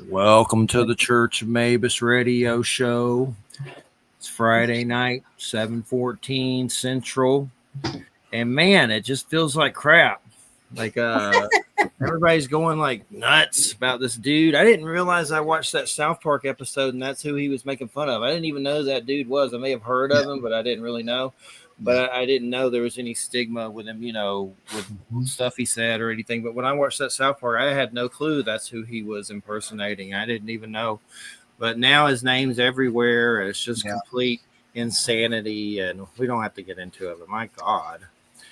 Welcome to the ChurchofMabus radio show. It's Friday night, 7:14 Central. And man, it just feels like crap. Like everybody's going like nuts about this dude. I didn't realize I watched that South Park episode and that's who he was making fun of. I didn't even know who that dude was. I may have heard of him, but I didn't really know. But I didn't know there was any stigma with him, with stuff he said or anything. But when I watched that South Park, I had no clue that's who he was impersonating. I didn't even know. But now his name's everywhere. It's just complete insanity. And we don't have to get into it. But my God.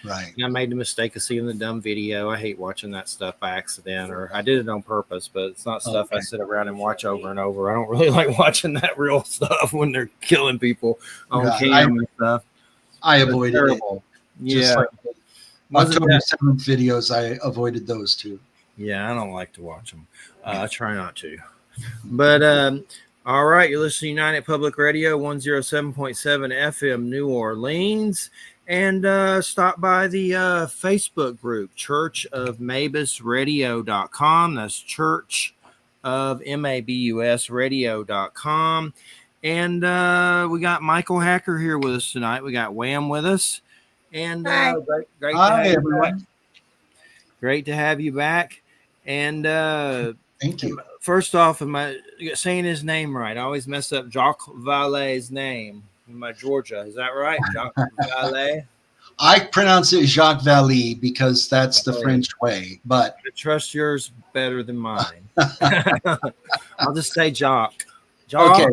Right. And I made the mistake of seeing the dumb video. I hate watching that stuff by accident, or I did it on purpose, but it's not stuff I sit around and watch over and over. I don't really like watching that real stuff when they're killing people on camera and stuff. I avoided it. Yeah. Like October 7th videos, I avoided those too. Yeah, I don't like to watch them. I try not to. But all right, you're listening to United Public Radio, 107.7 FM, New Orleans. And stop by the Facebook group, ChurchofMabusRadio.com. That's ChurchofMabus Radio.com. And we got Michael Hacker here with us tonight. We got Wham with us. And great Hi, everyone. Great to have you back. And thank you. First off, am I saying his name right? I always mess up Jacques Vallee's name. In my Georgia, is that right? Jacques Vallee. I pronounce it Jacques Vallee because that's the French way, but I trust yours better than mine. I'll just say Jacques. Okay,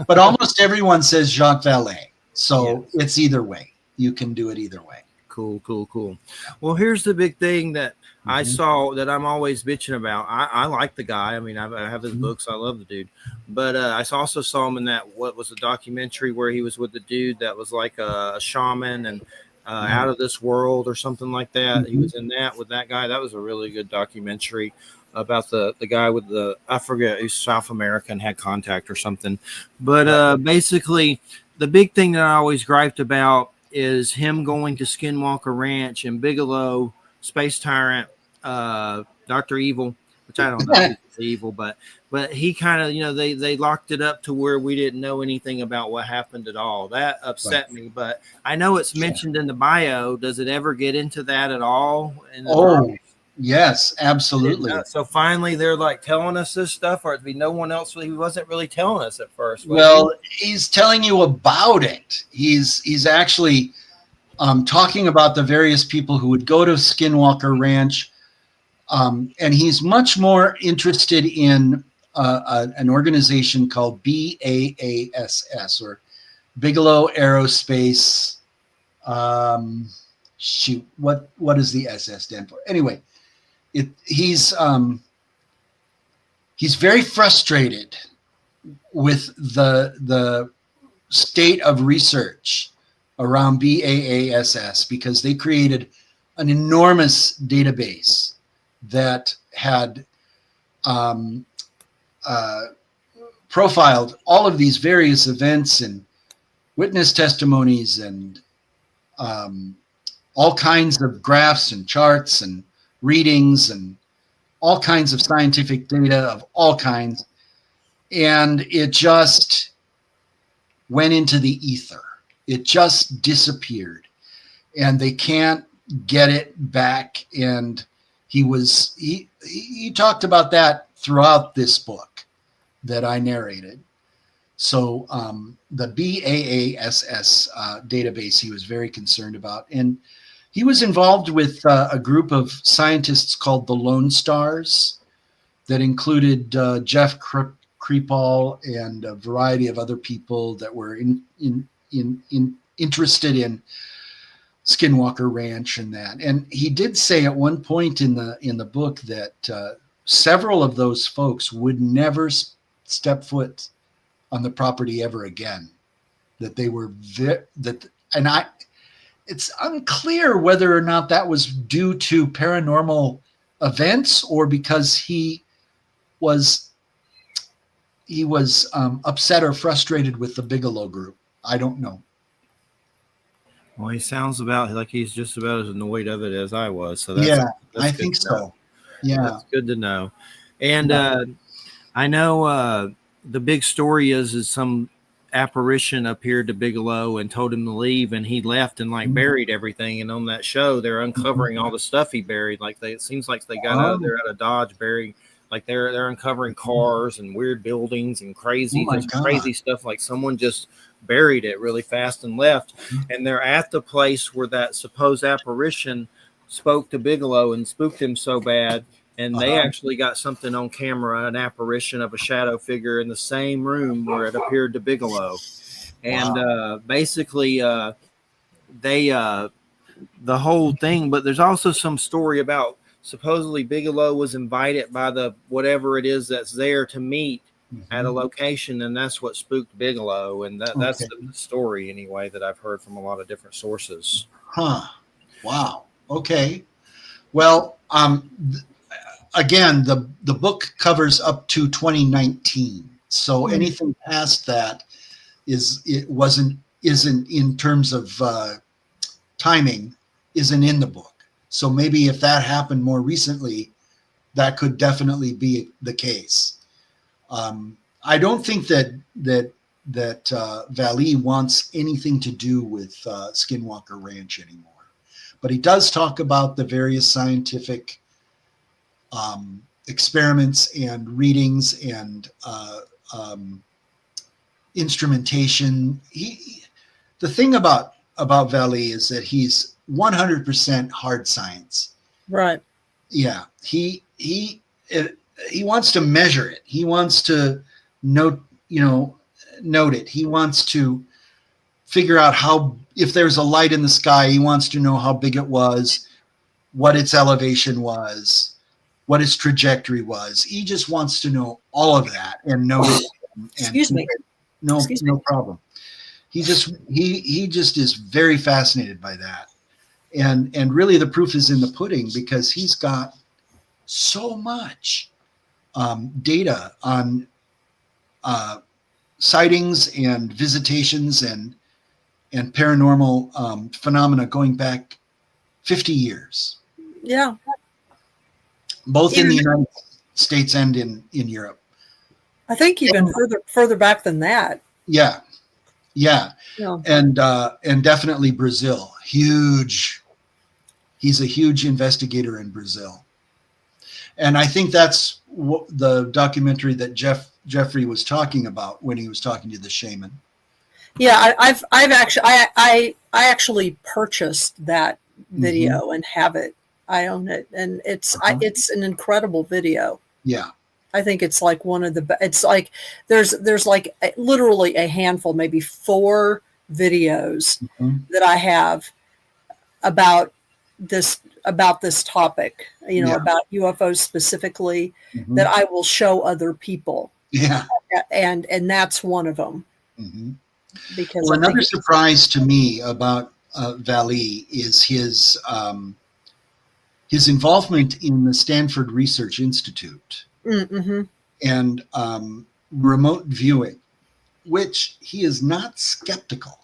but almost everyone says Jacques Vallee, so it's either way. You can do it either way. Cool. Well, here's the big thing that I saw that I'm always bitching about. I like the guy. I mean, I have his books. I love the dude. But I also saw him in that, what was a documentary where he was with the dude that was like a shaman and out of this world or something like that. He was in that with that guy. That was a really good documentary about the guy with I forget, he's South American, had contact or something. But basically, the big thing that I always griped about is him going to Skinwalker Ranch and Bigelow, Space Tyrant, Dr. Evil, which I don't know if he's evil, but he kind of, they locked it up to where we didn't know anything about what happened at all. That upset me, but I know it's mentioned in the bio. Does it ever get into that at all? Yes, absolutely. So finally they're like telling us this stuff, or it'd be no one else. He wasn't really telling us at first. Well, he's telling you about it. He's actually talking about the various people who would go to Skinwalker Ranch. And he's much more interested in an organization called BAASS, or Bigelow Aerospace. What does the SS stand for? Anyway, he's very frustrated with the state of research around BAASS because they created an enormous database that had profiled all of these various events and witness testimonies and all kinds of graphs and charts and readings and all kinds of scientific data of all kinds. And it just went into the ether. It just disappeared. And they can't get it back. And he talked about that throughout this book that I narrated. So the BAASS database he was very concerned about. And he was involved with a group of scientists called the Lone Stars that included Jeff Kripal and a variety of other people that were interested in Skinwalker Ranch and that. And he did say at one point in the book that several of those folks would never step foot on the property ever again. That they were it's unclear whether or not that was due to paranormal events or because he was upset or frustrated with the Bigelow group. I don't know. Well, he sounds about like he's just about as annoyed of it as I was. So that's I think so. Yeah, that's good to know. And I know the big story is some apparition appeared to Bigelow and told him to leave, and he left and like buried everything. And on that show, they're uncovering all the stuff he buried. Like it seems like they got out, they're out of Dodge buried. Like they're uncovering cars and weird buildings and crazy stuff. Like someone just buried it really fast and left. And they're at the place where that supposed apparition spoke to Bigelow and spooked him so bad. And they actually got something on camera, an apparition of a shadow figure in the same room where it appeared to Bigelow. And basically, they the whole thing. But there's also some story about supposedly Bigelow was invited by the whatever it is that's there to meet at a location, and that's what spooked Bigelow. And that's the story anyway that I've heard from a lot of different sources. Wow. Okay. Well, again, the book covers up to 2019. So anything past that isn't in terms of timing, isn't in the book. So maybe if that happened more recently, that could definitely be the case. I don't think that Vallee wants anything to do with Skinwalker Ranch anymore, but he does talk about the various scientific experiments and readings and instrumentation. The thing about Vallee is that he's 100% hard science. Right. Yeah. He wants to measure it. He wants to note it. He wants to figure out if there's a light in the sky, he wants to know how big it was, what its elevation was, what its trajectory was. He just wants to know all of that and know it. Excuse me. No problem. He just is very fascinated by that. And really the proof is in the pudding, because he's got so much data on sightings and visitations and paranormal phenomena going back 50 years. Yeah. Both in the United States and in Europe. I think even further back than that. Yeah. And definitely Brazil. Huge. He's a huge investigator in Brazil. And I think that's what the documentary that Jeffrey was talking about when he was talking to the shaman. Yeah, I actually purchased that video and have it. I own it, and it's an incredible video. Yeah. I think it's like one of the. It's like there's like literally a handful, maybe 4 videos that I have about this topic. About UFOs specifically, that I will show other people. Yeah, and that's one of them. Because another surprise to me about Vallee is his involvement in the Stanford Research Institute. And remote viewing, which he is not skeptical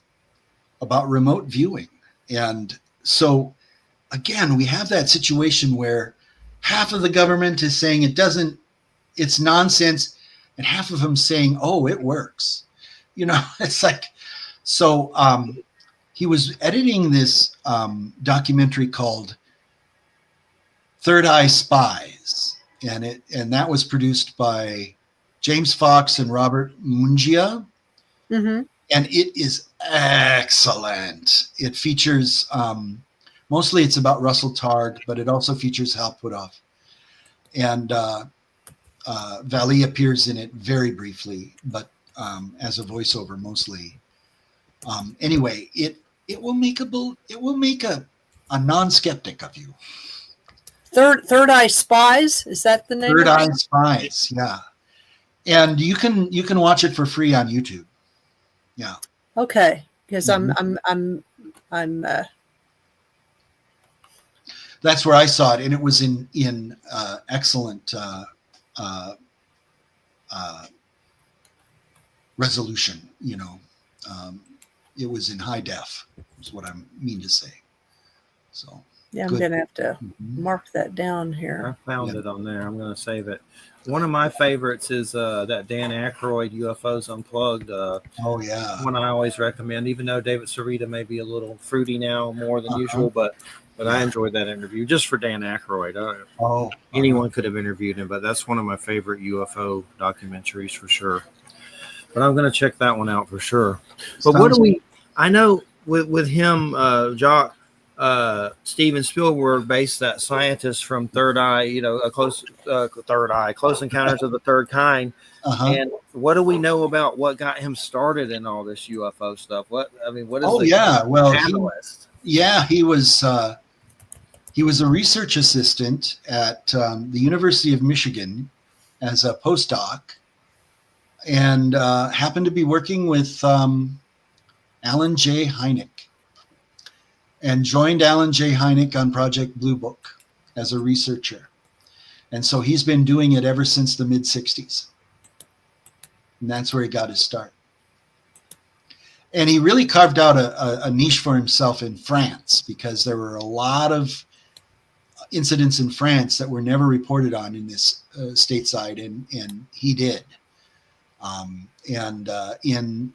about remote viewing. And so, again, we have that situation where half of the government is saying it's nonsense, and half of them saying, oh, it works. It's like, so he was editing this documentary called Third Eye Spies. And that was produced by James Fox and Robert Mungia. And it is excellent. It features, mostly it's about Russell Targ, but it also features Hal Puthoff. And Vallee appears in it very briefly, but as a voiceover mostly. Anyway, it will make a non-skeptic of you. Third Eye Spies, is that the name? Third Eye Spies, yeah. And you can watch it for free on YouTube. Yeah. Okay, because I'm that's where I saw it, and it was in excellent resolution. It was in high def, is what I mean to say. So Yeah, I'm Good. going to have to Mhm. mark that down here. I found Yeah. it on there. I'm going to save it. One of my favorites is that Dan Aykroyd UFOs Unplugged. Oh yeah. One I always recommend, even though David Sarita may be a little fruity now more than usual, but I enjoyed that interview just for Dan Aykroyd. Anyone could have interviewed him, but that's one of my favorite UFO documentaries for sure. But I'm going to check that one out for sure. But what do we? I know with him, Jacques. Steven Spielberg based that scientist from Third Eye, Close Encounters of the Third Kind. And what do we know about what got him started in all this UFO stuff? What is the catalyst? He was a research assistant at the University of Michigan as a postdoc, and happened to be working with Alan J. Hynek, and joined Alan J. Hynek on Project Blue Book as a researcher. And so he's been doing it ever since the mid-'60s. And that's where he got his start. And he really carved out a niche for himself in France, because there were a lot of incidents in France that were never reported on in this stateside, and he did. In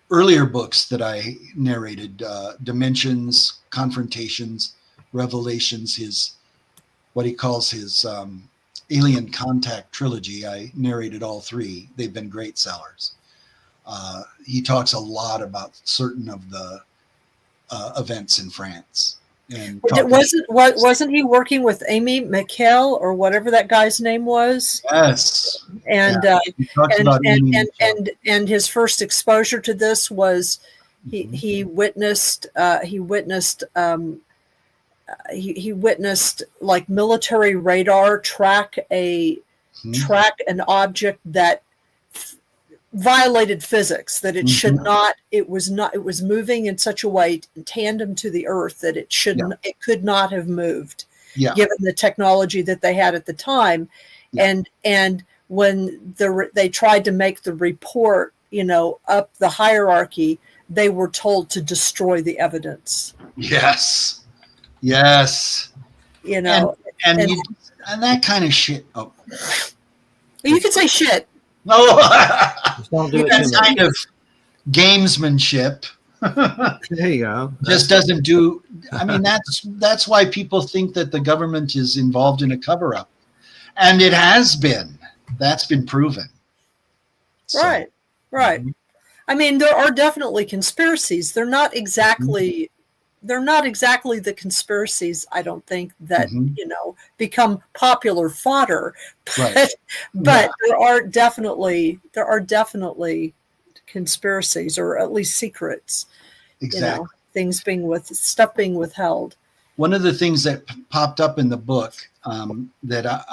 earlier books that I narrated, Dimensions, Confrontations, Revelations, what he calls his Alien Contact trilogy, I narrated all three. They've been great sellers. He talks a lot about certain of the events in France. And wasn't he working with Amy McKell or whatever that guy's name was? Yes. And and his first exposure to this was he witnessed like military radar track an object that violated physics, that it should not, it was moving in such a way in tandem to the earth that it could not have moved, given the technology that they had at the time. And when they tried to make the report, up the hierarchy, they were told to destroy the evidence. Yes. And that kind of shit. Oh, you can say shit. No, don't do that kind of gamesmanship. There you go. Just doesn't do. I mean, that's why people think that the government is involved in a cover-up, and it has been. That's been proven. Right. Mm-hmm. I mean, there are definitely conspiracies. They're not exactly the conspiracies, I don't think, that become popular fodder. But there are definitely conspiracies, or at least secrets. Exactly. Stuff being withheld. One of the things that popped up in the book that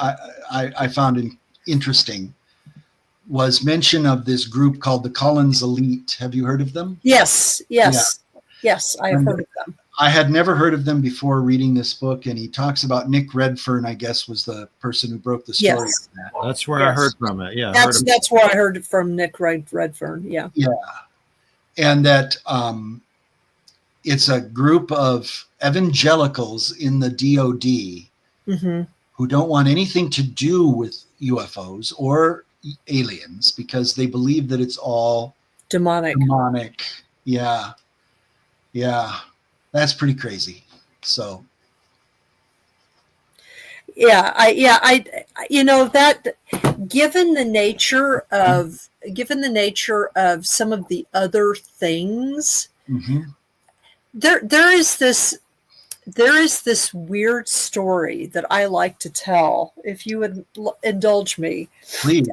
I found interesting was mention of this group called the Collins Elite. Have you heard of them? Yes, I have heard of them. I had never heard of them before reading this book, and he talks about Nick Redfern, I guess, was the person who broke the story. Yes. That's where I heard from it. Yeah, that's where I heard it from, Nick Redfern. Yeah. And that it's a group of evangelicals in the DOD who don't want anything to do with UFOs or aliens, because they believe that it's all demonic. Yeah. That's pretty crazy. So. That given the nature of some of the other things, there is this weird story that I like to tell, if you would indulge me. Please.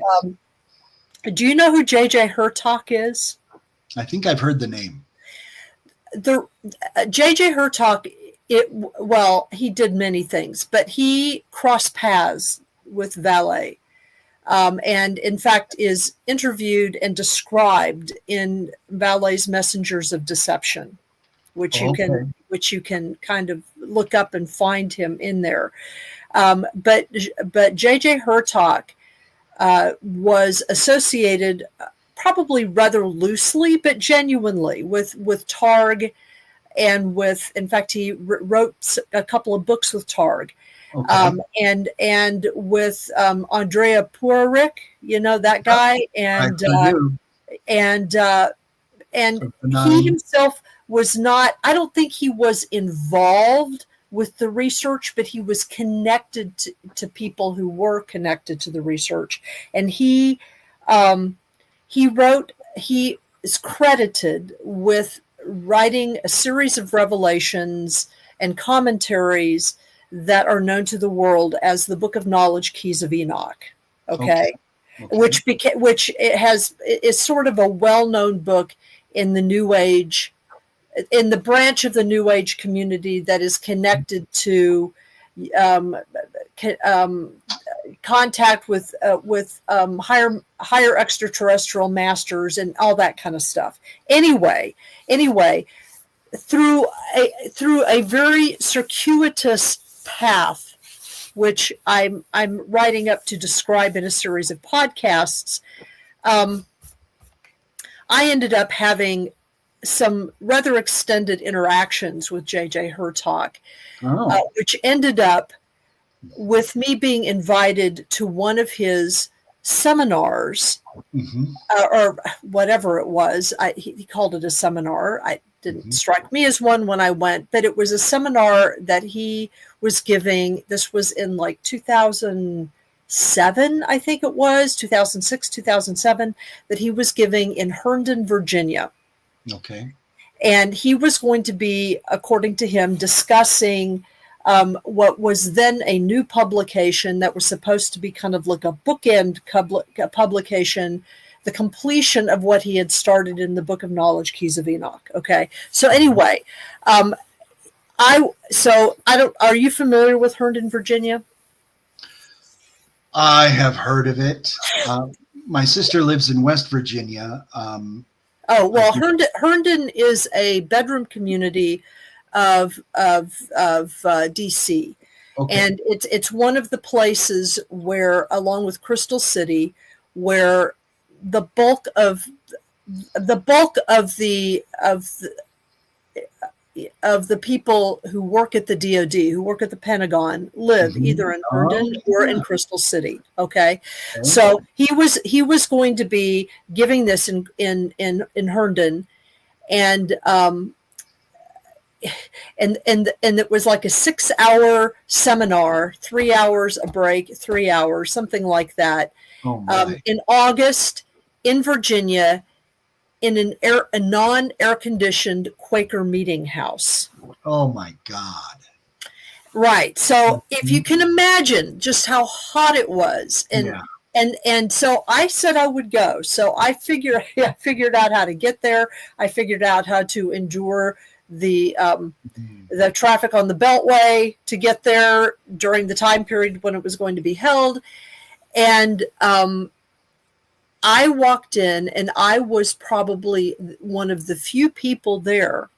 Do you know who J.J. Hurtak is? I think I've heard the name. J.J. Hurtak, he did many things, but he crossed paths with Vallee, and in fact is interviewed and described in Vallee's Messengers of Deception, which you can kind of look up and find him in there. But J.J. Hurtak was associated, probably rather loosely but genuinely, with Targ in fact, he wrote a couple of books with Targ. Okay. And with Andrea Purick, that guy, and he himself was not. I don't think he was involved with the research, but he was connected to people who were connected to the research, and he is credited with writing a series of revelations and commentaries that are known to the world as the Book of Knowledge, Keys of Enoch. Okay. Which is sort of a well-known book in the New Age, in the branch of the New Age community that is connected to contact with higher extraterrestrial masters and all that kind of stuff. Anyway, through a very circuitous path, which I'm writing up to describe in a series of podcasts, I ended up having some rather extended interactions with J.J. Hurtak, which ended up with me being invited to one of his seminars, or whatever it was. He called it a seminar. It didn't strike me as one when I went, but it was a seminar that he was giving. This was in like 2007, I think it was, 2006, 2007, that he was giving in Herndon, Virginia. Okay. And he was going to be, according to him, discussing what was then a new publication that was supposed to be kind of like a bookend publication, the completion of what he had started in the Book of Knowledge, Keys of Enoch. Okay. So anyway, are you familiar with Herndon, Virginia? I have heard of it. My sister lives in West Virginia. Herndon is a bedroom community of DC, and it's one of the places where, along with Crystal City, where the bulk of the people who work at the DoD, who work at the Pentagon, live either in Herndon or in Crystal City. Okay, so he was going to be giving this in Herndon, and it was like a 6-hour seminar, 3 hours a break, 3 hours, something like that, in August in Virginia, in a non-air conditioned Quaker meeting house. Oh my God. Right. So if you can imagine just how hot it was, and so I said I would go. So I figured out how to get there. I figured out how to endure the traffic on the Beltway to get there during the time period when it was going to be held. And I walked in, and I was probably one of the few people there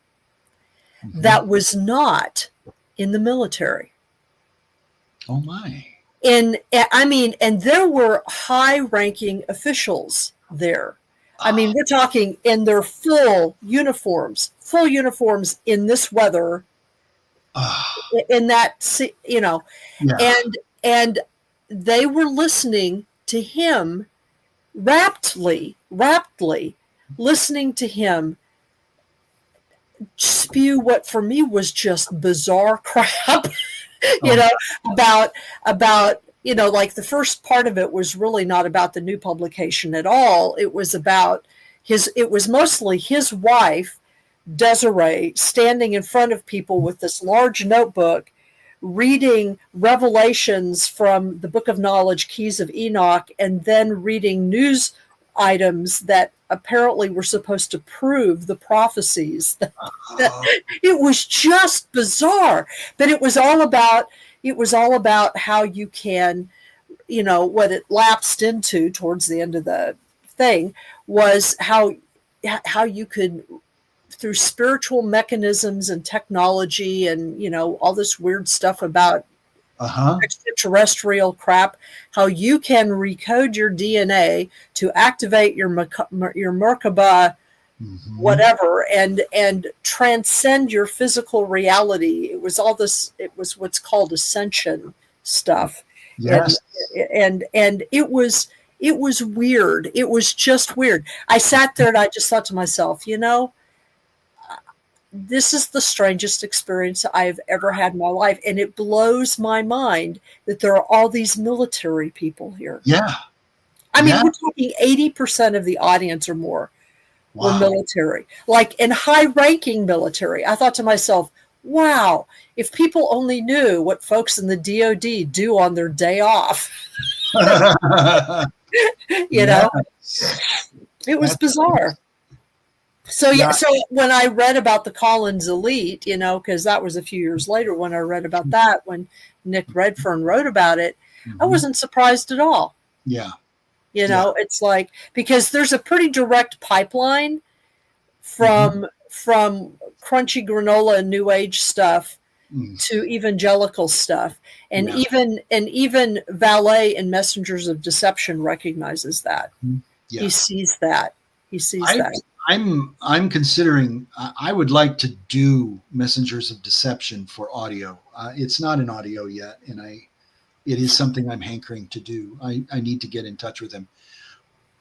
that was not in the military. Oh my. And there were high-ranking officials there. I mean, we're talking in their full uniforms in this weather, in that, and they were listening to him, raptly listening to him spew what for me was just bizarre crap, about like the first part of it was really not about the new publication at all. It was about it was mostly his wife, Desiree, standing in front of people with this large notebook, reading revelations from the Book of Knowledge, Keys of Enoch, and then reading news items that apparently were supposed to prove the prophecies. It was just bizarre, but it was all about how you can, what it lapsed into towards the end of the thing was how you could, through spiritual mechanisms and technology and, all this weird stuff about extraterrestrial crap, how you can recode your DNA to activate your Merkaba whatever, and transcend your physical reality. It was all this. It was what's called ascension stuff. Yes. And it was weird. It was just weird. I sat there and I just thought to myself, this is the strangest experience I've ever had in my life. And it blows my mind that there are all these military people here. Yeah. I mean, we're talking 80% of the audience or more were military, like in high-ranking military. I thought to myself, wow, if people only knew what folks in the DOD do on their day off, you know, it was bizarre. So so when I read about the Collins Elite, because that was a few years later when I read about that, when Nick Redfern wrote about it, I wasn't surprised at all. Yeah. It's like, because there's a pretty direct pipeline from crunchy granola and new age stuff to evangelical stuff. And even Vallee and Messengers of Deception recognizes that. Yeah. He sees that. I'm considering, I would like to do Messengers of Deception for audio. It's not in audio yet, and it is something I'm hankering to do. I need to get in touch with him.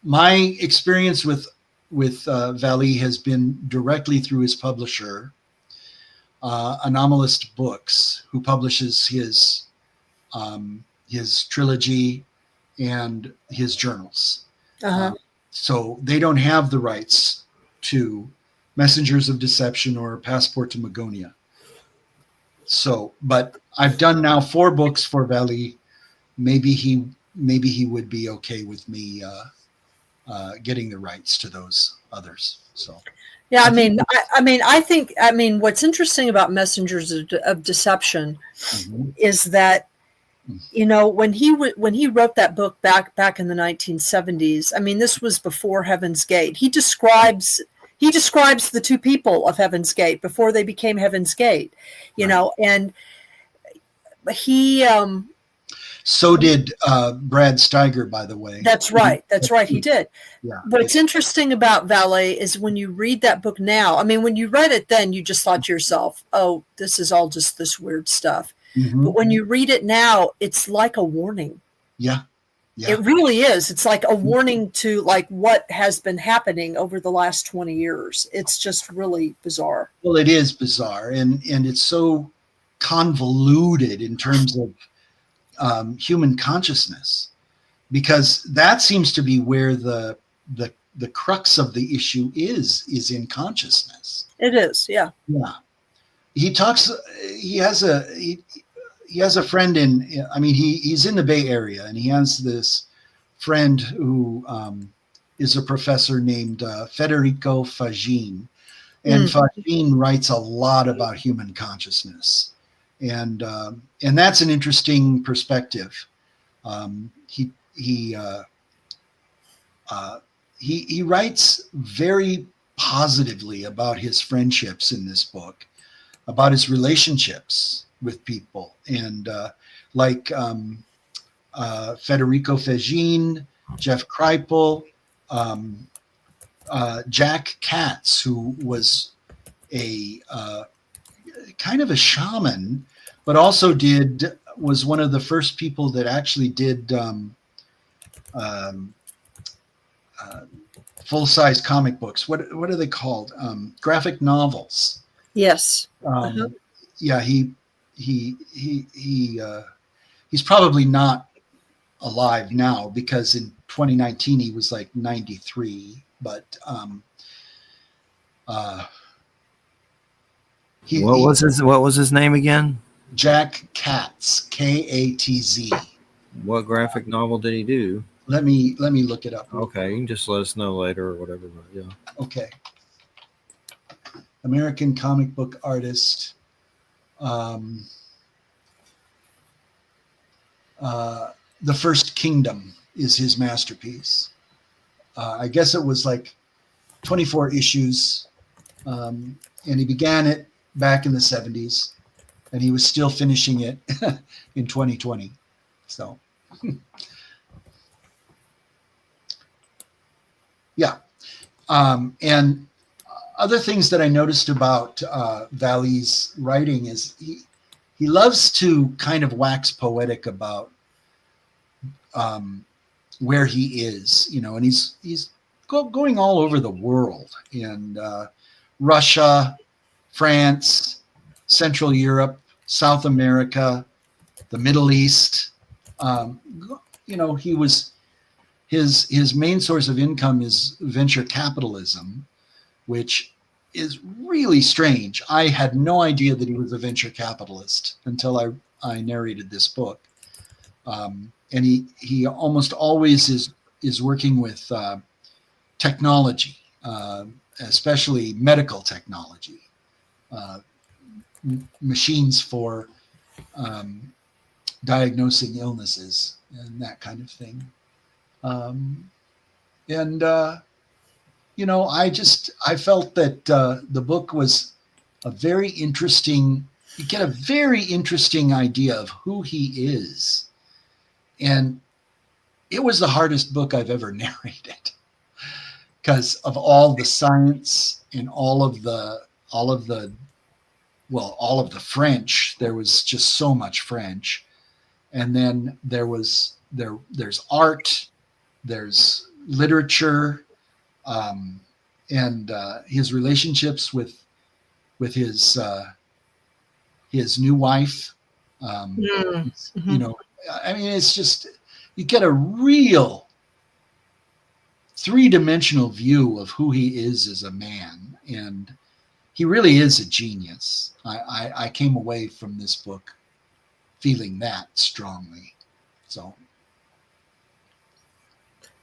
My experience with Vallee has been directly through his publisher, Anomalist Books, who publishes his trilogy and his journals. So they don't have the rights to Messengers of Deception or Passport to Magonia. So, but I've done now 4 books for Vallee. Maybe he would be okay with me getting the rights to those others. So, yeah, I think what's interesting about Messengers of Deception is that, when he wrote that book back in the 1970s, this was before Heaven's Gate. He describes the 2 people of Heaven's Gate before they became Heaven's Gate, and he. So did Brad Steiger, by the way. That's right. He did. Yeah. What's interesting about Vallee is when you read that book now, when you read it then, you just thought to yourself, oh, this is all just this weird stuff. But when you read it now, it's like a warning. Yeah. It really is. It's like a warning to like what has been happening over the last 20 years. It's just really bizarre. Well, it is bizarre. And it's so convoluted in terms of human consciousness, because that seems to be where the crux of the issue is in consciousness. It is. Yeah. He has a friend he's in the Bay Area, and he has this friend who is a professor named Federico Fagin, and Fagin writes a lot about human consciousness, and that's an interesting perspective. He writes very positively about his friendships in this book, about his relationships with people, and Federico Fagin, Jeff Kripal, Jack Katz, who was a kind of a shaman, but also was one of the first people that actually did full-size comic books. What are they called? Graphic novels. Yes. Yeah, he's probably not alive now, because in 2019 he was like 93. But what was his name again? Jack Katz, Katz. What graphic novel did he do? Let me look it up. Okay, you can just let us know later or whatever. But yeah. Okay. American comic book artist. The First Kingdom is his masterpiece. I guess it was like 24 issues, and he began it back in the 70s, and he was still finishing it in 2020. So, yeah. And other things that I noticed about Vallee's writing is he loves to kind of wax poetic about where he is, and he's going all over the world, in Russia, France, Central Europe, South America, the Middle East. He was his main source of income is venture capitalism, which is really strange. I had no idea that he was a venture capitalist until I narrated this book. And he almost always is working with technology, especially medical technology, machines for diagnosing illnesses and that kind of thing. I felt that the book was a very interesting. You get a very interesting idea of who he is. And it was the hardest book I've ever narrated because of all the science and all of the French. There was just so much French. And then there's art, there's literature, and his relationships with his new wife. It's just, you get a real three-dimensional view of who he is as a man, and he really is a genius. I came away from this book feeling that strongly. So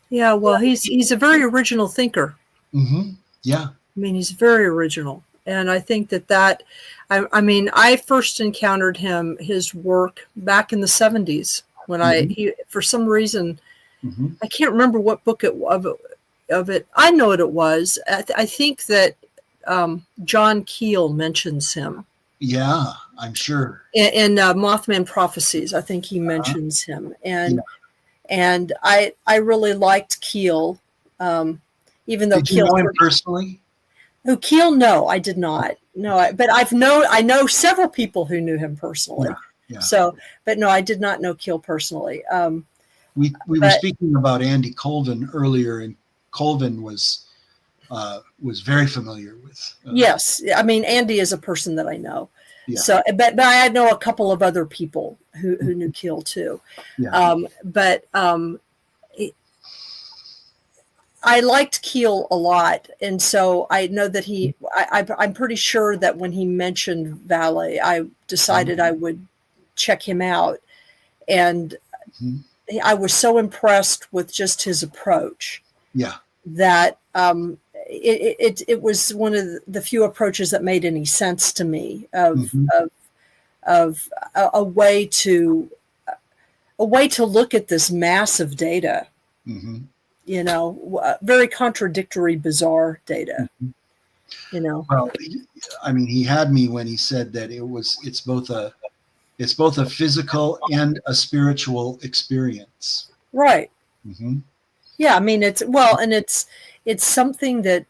yeah, well, he's a very original thinker. Mm-hmm. Yeah, I mean, he's very original, and I think that I first encountered his work back in the 70s when he for some reason, I can't remember what book of it. I know what it was. I think that John Keel mentions him. Yeah, I'm sure. In Mothman Prophecies, I think he mentions him, and I really liked Keel, even though did you Keel know him personally? Who Keel? No, I did not. No, but I know several people who knew him personally. Yeah. So, but no, I did not know Keel personally. We were speaking about Andy Colvin earlier, and Colvin was very familiar with. Yes, I mean Andy is a person that I know. Yeah. So, but I know a couple of other people who knew Keel too. Yeah. I liked Keel a lot, and so I know that I'm pretty sure that when he mentioned Vallee, I decided I would check him out, and I was so impressed with just his approach. Yeah. That it was one of the few approaches that made any sense to me of a way to look at this massive data. Very contradictory, bizarre data. Well, I mean, he had me when he said that it's both a physical and a spiritual experience. Right. Mm-hmm. Yeah, I mean it's something that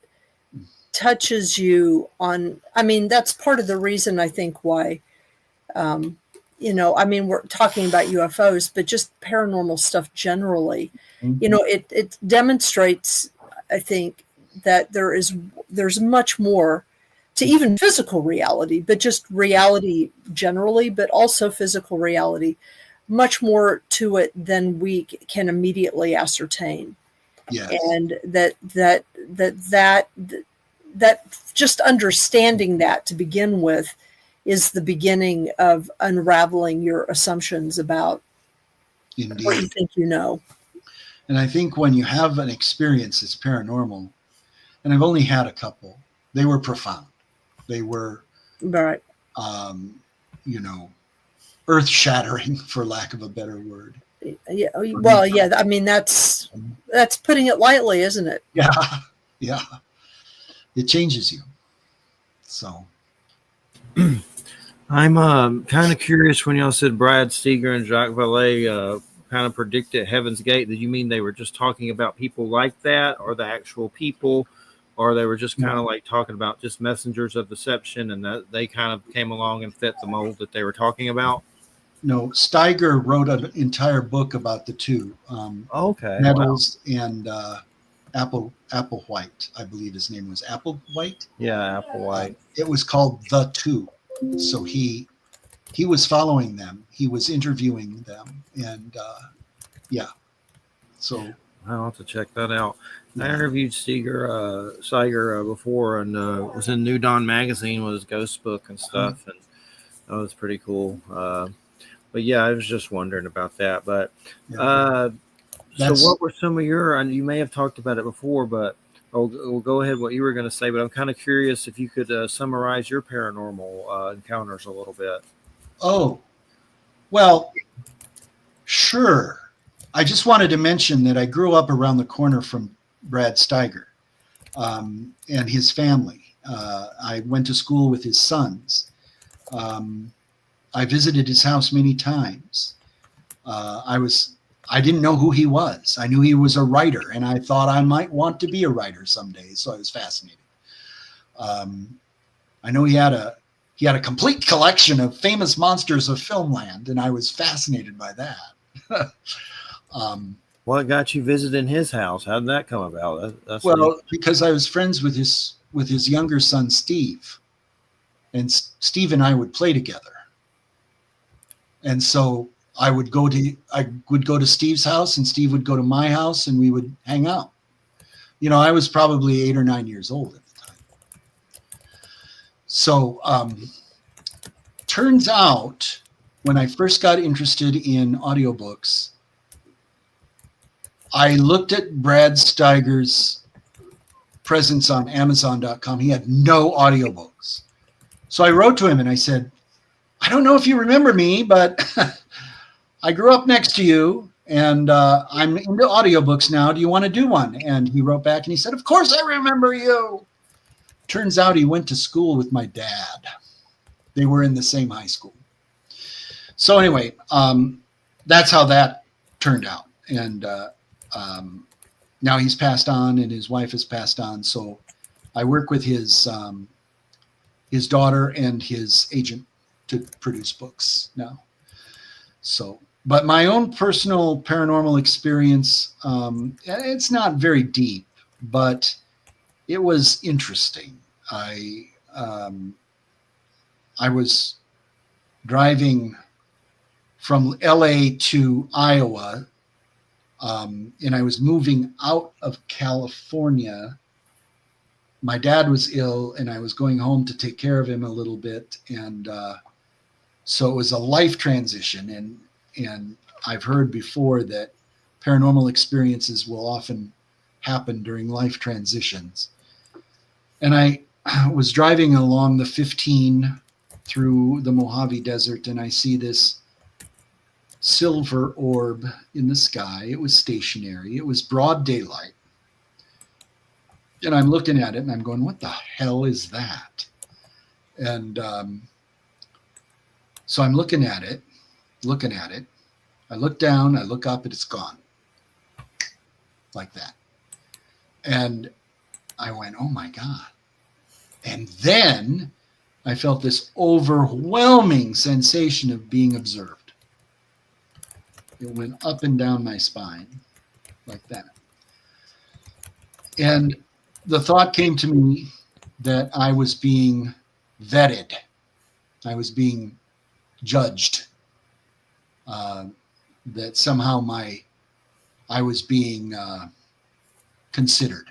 touches you on. I mean, that's part of the reason I think why. I mean, we're talking about UFOs, but just paranormal stuff generally. It demonstrates, I think, that there's much more to even physical reality, but just reality generally, but also physical reality, much more to it than we can immediately ascertain. Yes. And that just understanding that to begin with is the beginning of unraveling your assumptions about Indeed. what you think you know. And I think when you have an experience that's paranormal, and I've only had a couple, they were profound. They were, right. Earth-shattering, for lack of a better word. Yeah. Well, yeah. I mean, that's putting it lightly, isn't it? Yeah. Yeah. It changes you. So. I'm kind of curious when y'all said Brad Steger and Jacques Vallee kind of predicted Heaven's Gate. Did you mean they were just talking about people like that, or the actual people, or they were just kind of like talking about just messengers of deception, and that they kind of came along and fit the mold that they were talking about? No, Steiger wrote an entire book about the two, Okay. Metals and Applewhite, I believe his name was Applewhite. Yeah, Applewhite. It was called The Two. So he was following them. He was interviewing them, and so I'll have to check that out. I interviewed Steiger before, and was in New Dawn magazine with his ghost book and stuff, and that was pretty cool. But yeah, I was just wondering about that. But so what were some of your? And you may have talked about it before, but we'll go ahead what you were going to say. But I'm kind of curious if you could summarize your paranormal encounters a little bit. Oh, well, sure. I just wanted to mention that I grew up around the corner from Brad Steiger and his family. I went to school with his sons. I visited his house many times. I didn't know who he was. I knew he was a writer, and I thought I might want to be a writer someday. So I was fascinated. I know he had a complete collection of famous monsters of filmland, and I was fascinated by that. What got you visiting his house? How did that come about? Because I was friends with his younger son Steve, and Steve and I would play together. And so I would go to Steve's house, and Steve would go to my house, and we would hang out. You know, I was probably 8 or 9 years old at the time. So turns out, when I first got interested in audiobooks, I looked at Brad Steiger's presence on Amazon.com. He had no audiobooks. So I wrote to him and I said, I don't know if you remember me, but I grew up next to you, and I'm into audiobooks now. Do you want to do one? And he wrote back and he said, of course I remember you. Turns out he went to school with my dad. They were in the same high school. So anyway, that's how that turned out. And now he's passed on, and his wife has passed on. So I work with his daughter and his agent to produce books now. So, but my own personal paranormal experience, it's not very deep, but it was interesting. I was driving from LA to Iowa, and I was moving out of California. My dad was ill, and I was going home to take care of him a little bit. And so it was a life transition. And I've heard before that paranormal experiences will often happen during life transitions. And I was driving along the 15 through the Mojave Desert, and I see this silver orb in the sky. It was stationary. It was broad daylight. And I'm looking at it and I'm going, what the hell is that? And so I'm looking at it. I look down, I look up, and it's gone. Like that. And I went, oh my God. And then I felt this overwhelming sensation of being observed. It went up and down my spine like that. And the thought came to me that I was being vetted. I was being judged. That somehow I was being considered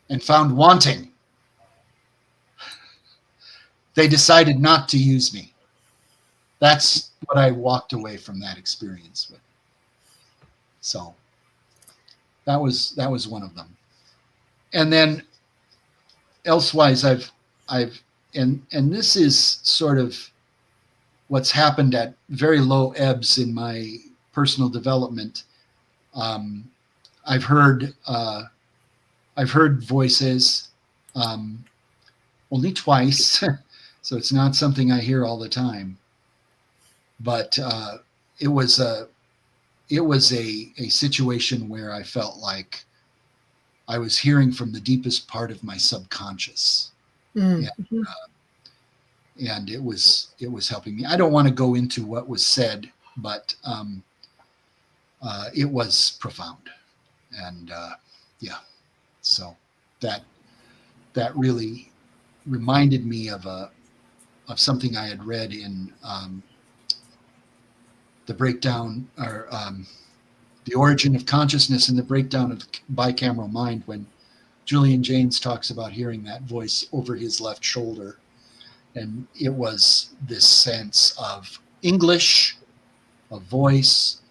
and found wanting. They decided not to use me. That's what I walked away from that experience with. So that was one of them. And then elsewise, and this is sort of what's happened at very low ebbs in my personal development. I've heard voices only twice, so it's not something I hear all the time. But it was a situation where I felt like I was hearing from the deepest part of my subconscious. Mm-hmm. And it was helping me. I don't want to go into what was said, but it was profound. And so that really reminded me of something I had read in the breakdown, or the origin of consciousness and the breakdown of bicameral mind, when Julian Jaynes talks about hearing that voice over his left shoulder. And it was this sense of English, a voice.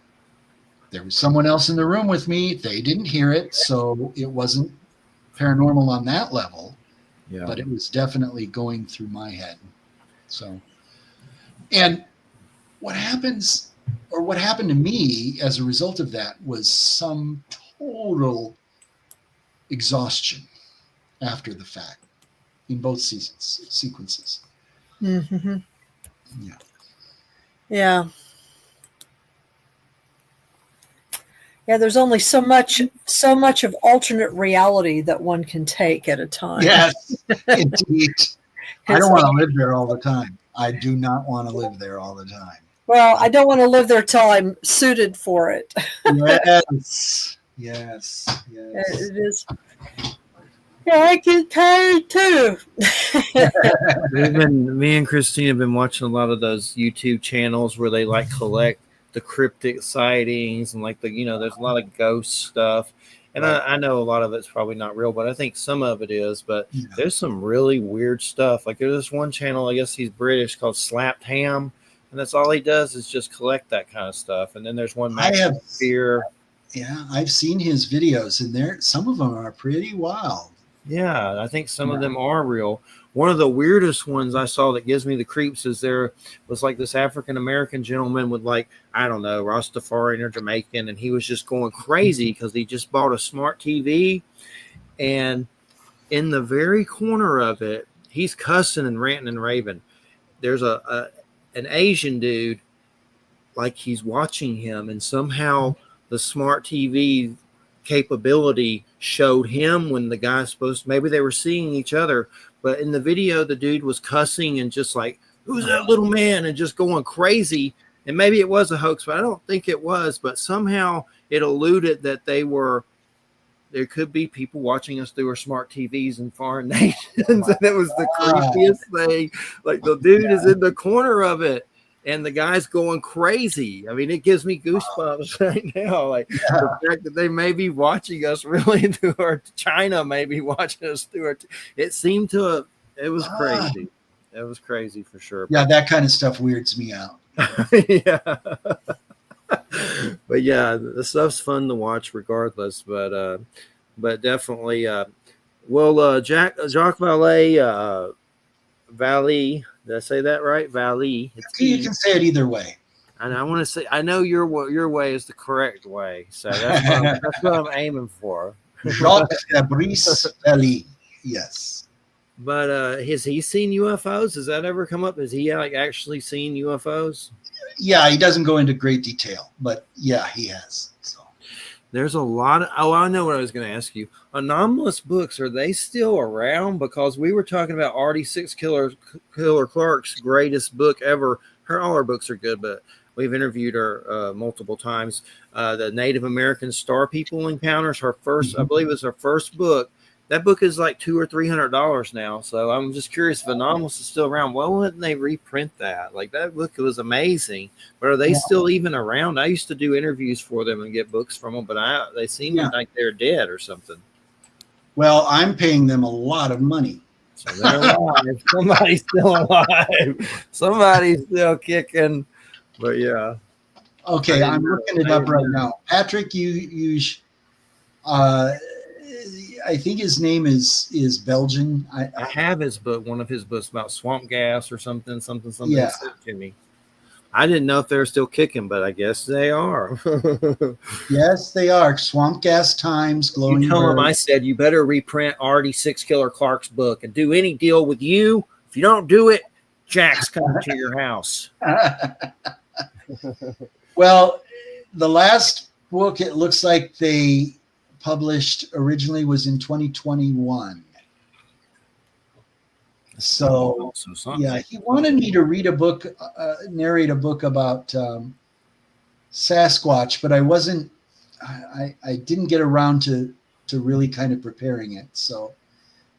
There was someone else in the room with me. They didn't hear it, so it wasn't paranormal on that level. Yeah. But it was definitely going through my head. So, and what happened to me as a result of that was some total exhaustion after the fact in both sequences. Mm-hmm. Yeah. Yeah. Yeah, there's only so much of alternate reality that one can take at a time. Yes, indeed. I don't want to live there all the time. I do not want to live there all the time. Well, I don't want to live there till I'm suited for it. Yes. It is. Yeah, I get tired too. Me and Christine have been watching a lot of those YouTube channels where they like collect the cryptic sightings and like there's a lot of ghost stuff. And right. I know a lot of it's probably not real, but I think some of it is. But there's some really weird stuff. Like there's this one channel, I guess he's British, called Slapped Ham. And that's all he does is just collect that kind of stuff. And then there's one Maximum Fear. Yeah, I've seen his videos, and some of them are pretty wild. Yeah, I think some of them are real. One of the weirdest ones I saw that gives me the creeps is there was like this African-American gentleman with I don't know, Rastafarian or Jamaican, and he was just going crazy because he just bought a smart TV. And in the very corner of it, he's cussing and ranting and raving. There's an Asian dude, like he's watching him, and somehow the smart TV capability showed him when the guy's maybe they were seeing each other, but in the video the dude was cussing and just like, who's that little man, and just going crazy. And maybe it was a hoax, but I don't think it was. But somehow it alluded that there could be people watching us through our smart TVs in foreign nations. And it was the creepiest thing. Like the dude is in the corner of it and the guy's going crazy. I mean, it gives me goosebumps right now. Like the fact that they may be watching us really through our China, maybe watching us through our. It seemed to. It was crazy. It was crazy for sure. Yeah, that kind of stuff weirds me out. Yeah. But yeah, the stuff's fun to watch regardless. But definitely. Jacques Vallee. Vallee. Did I say that right? Vallee. You can say it either way. And I want to say, I know your way is the correct way. So that's what I'm aiming for. Jacques Vallee. Yes. But has he seen UFOs? Has that ever come up? Has he actually seen UFOs? Yeah, he doesn't go into great detail, but yeah, he has. So there's a lot of, I know what I was going to ask you. Anomalous books, are they still around? Because we were talking about Artie Six Killer Clark's greatest book ever. All her books are good, but we've interviewed her multiple times. The Native American Star People Encounters, her first, I believe it was her first book. That book is like $200 or $300 now. So I'm just curious if Anomalous is still around. Why wouldn't they reprint that? Like that book was amazing. But are they still even around? I used to do interviews for them and get books from them, but they seem like they're dead or something. Well, I'm paying them a lot of money. So they're alive. Somebody's still alive. Somebody's still kicking. But yeah. Okay, I'm looking it up right now. Patrick, I think his name is Belgian. I have his book, one of his books about swamp gas or something. Yeah. To me. I didn't know if they're still kicking, but I guess they are. Yes, they are. Swamp Gas Times, Glowing You tell him I said you better reprint Artie Six Killer Clark's book and do any deal with you. If you don't do it, Jack's coming to your house. Well, the last book, it looks like they published originally was in 2021. So yeah, he wanted me to read a book, narrate a book about Sasquatch, but I didn't get around to really kind of preparing it. So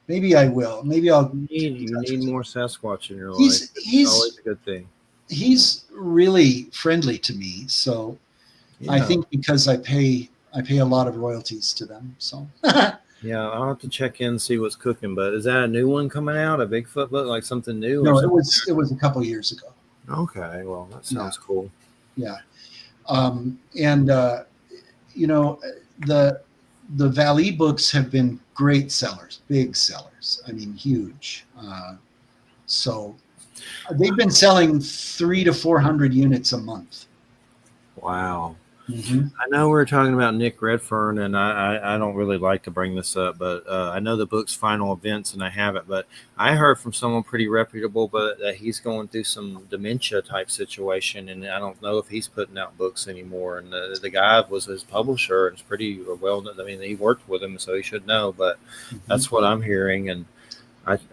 maybe I will. Maybe I'll. You need more Sasquatch in your life. It's always a good thing. He's really friendly to me. So I think because I pay a lot of royalties to them. So yeah, I'll have to check in and see what's cooking. But is that a new one coming out? A Bigfoot book, like something new? No, it was a couple years ago. Okay, well that sounds cool. Yeah, you know, the Vallee books have been great sellers, big sellers. I mean, huge. So they've been selling 300 to 400 units a month. Wow. Mm-hmm. I know we were talking about Nick Redfern, and I don't really like to bring this up, but I know the book's final events, and I have it. But I heard from someone pretty reputable, but that he's going through some dementia type situation, and I don't know if he's putting out books anymore. And the guy was his publisher, and it's pretty well known. I mean, he worked with him, so he should know. But that's what I'm hearing, and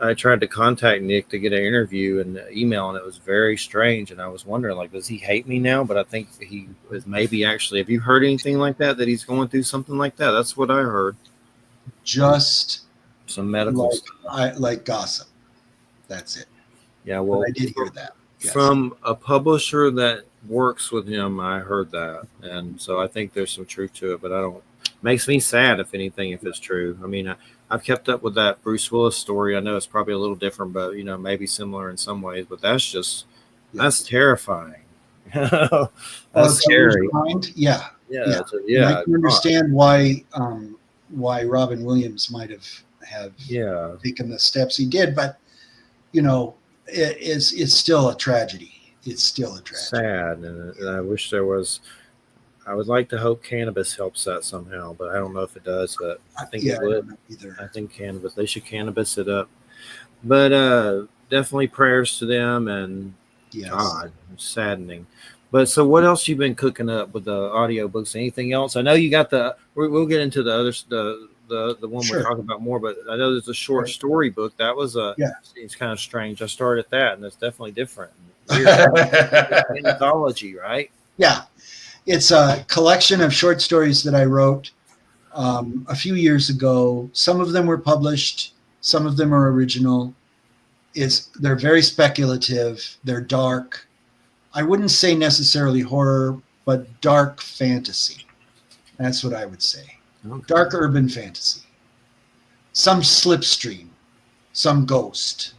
I tried to contact Nick to get an interview and email, and it was very strange. And I was wondering, like, does he hate me now? But I think he was maybe actually. Have you heard anything like that? That he's going through something like that? That's what I heard. Just some medical stuff. Like gossip. That's it. Yeah, well, but I did hear that. Yes. From a publisher that works with him. I heard that, and so I think there's some truth to it. But I don't. Makes me sad, if anything, if it's true. I mean, I've kept up with that Bruce Willis story. I know it's probably a little different, but you know, maybe similar in some ways. But that's just that's terrifying. That's scary. Yeah. I can understand why Robin Williams might have taken the steps he did, but you know, it's still a tragedy. It's still a tragedy. Sad, and I wish there was. I would like to hope cannabis helps that somehow, but I don't know if it does. But I think it would. I think cannabis. They should cannabis it up. But definitely prayers to them, and God, it's saddening. But so, what else you been cooking up with the audiobooks? Anything else? I know you got the. We'll get into the others. The one we're talking about more, but I know there's a short story book that was it's kind of strange. I started that, and it's definitely different. Anthology, right? Yeah. It's a collection of short stories that I wrote a few years ago. Some of them were published. Some of them are original. They're very speculative. They're dark. I wouldn't say necessarily horror, but dark fantasy. That's what I would say. Okay. Dark urban fantasy. Some slipstream, some ghost.